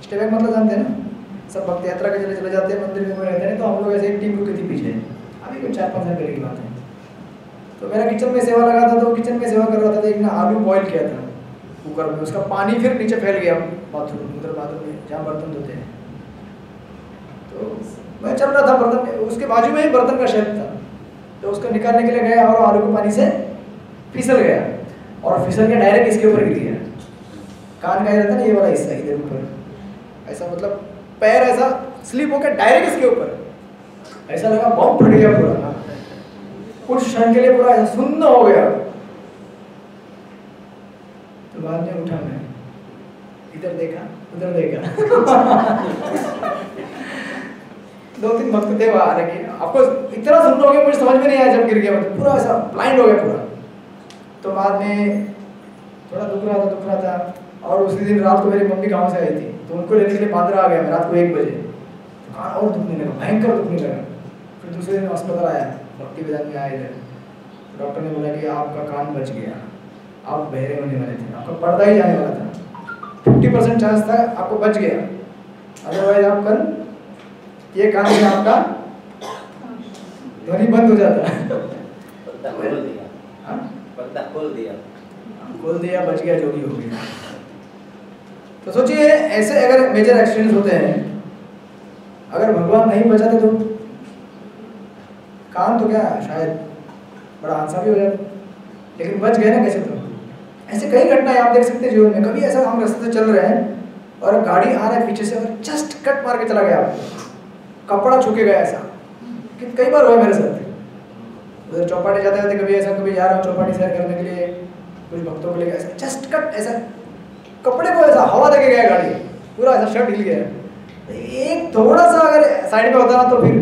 स्टे बैक मतलब जानते हैं ना, सब भक्त यात्रा के चले जाते हैं, मंदिर में कोई रहते नहीं, तो हम लोग ऐसे एक टीम रुकी थी पीछे, अभी कुछ 4-5 साल पहले की बात है। तो मेरा किचन में सेवा लगा था, तो किचन में सेवा कर रहा था, तो एक ने आलू बॉईल किया था कुकर में, उसका पानी फिर नीचे फैल गया बाथरूम में जहाँ बर्तन धोते हैं। तो मैं चल रहा था बर्तन, उसके बाजू में ही बर्तन का शेल्फ था, तो उसको निकालने के लिए गया और आलू को पानी से फिसल गया, और फिसल के डायरेक्ट इसके ऊपर गिर गया। कान का रहता ना ये वाला हिस्सा इधर ऊपर, ऐसा मतलब पैर ऐसा स्लिप होकर डायरेक्ट इसके ऊपर, ऐसा लगा बम फट गया पूरा, कुछ क्षण के लिए पूरा ऐसा सुन्न हो गया। तो बाद में उठा, मैं इधर देखा उधर देखा 2-3 भक्त थे वहां, लेकिन आपको इतना सुन्न हो गया मुझे समझ में नहीं आया जब गिर गया, मतलब पूरा ऐसा ब्लाइंड हो गया पूरा। तो बाद में थोड़ा दुख रहा था, और उसी दिन रात को मेरी मम्मी गाँव से आई थी, तो उनको लेने के लिए बांद्रा आ गया मैं रात को 1 बजे, तो कान और दुखने लगा, भयंकर दुखने लगा। फिर दूसरे दिन अस्पताल आया, भक्ति विधान में आए इधर, डॉक्टर ने बोला कि आपका कान बच गया, आप बहरे होने वाले थे, आपका पर्दा ही जाने वाला था, 50% चांस था आपको बच गया, अदरवाइज आप कल ये कान से आपका ध्वनि बंद हो जाता है। पर्दा खोल दिया, बच गया, जो भी हो गया। तो सोचिए ऐसे अगर मेजर एक्सीडेंट्स होते हैं, अगर भगवान नहीं बचाते तो कान तो क्या शायद बड़ा हादसा भी हो जाता, लेकिन बच गए ना कैसे। तो ऐसे कई घटनाएं आप देख सकते हैं जीवन में। कभी ऐसा हम रास्ते से चल रहे हैं और गाड़ी आ रहा है पीछे से और जस्ट कट मार के चला गया, कपड़ा छू के गया, ऐसा कई बार हुआ मेरे साथ। उधर चौपाटी जाते जाते कभी ऐसा, कभी जा रहा हूँ चौपाटी सैर करने के लिए कुछ भक्तों को लेकर, ऐसा जस्ट कट, ऐसा कपड़े को ऐसा हवा देके गया गाड़ी, पूरा ऐसा शर्ट हिल गया। एक थोड़ा सा अगर साइड में होता ना तो फिर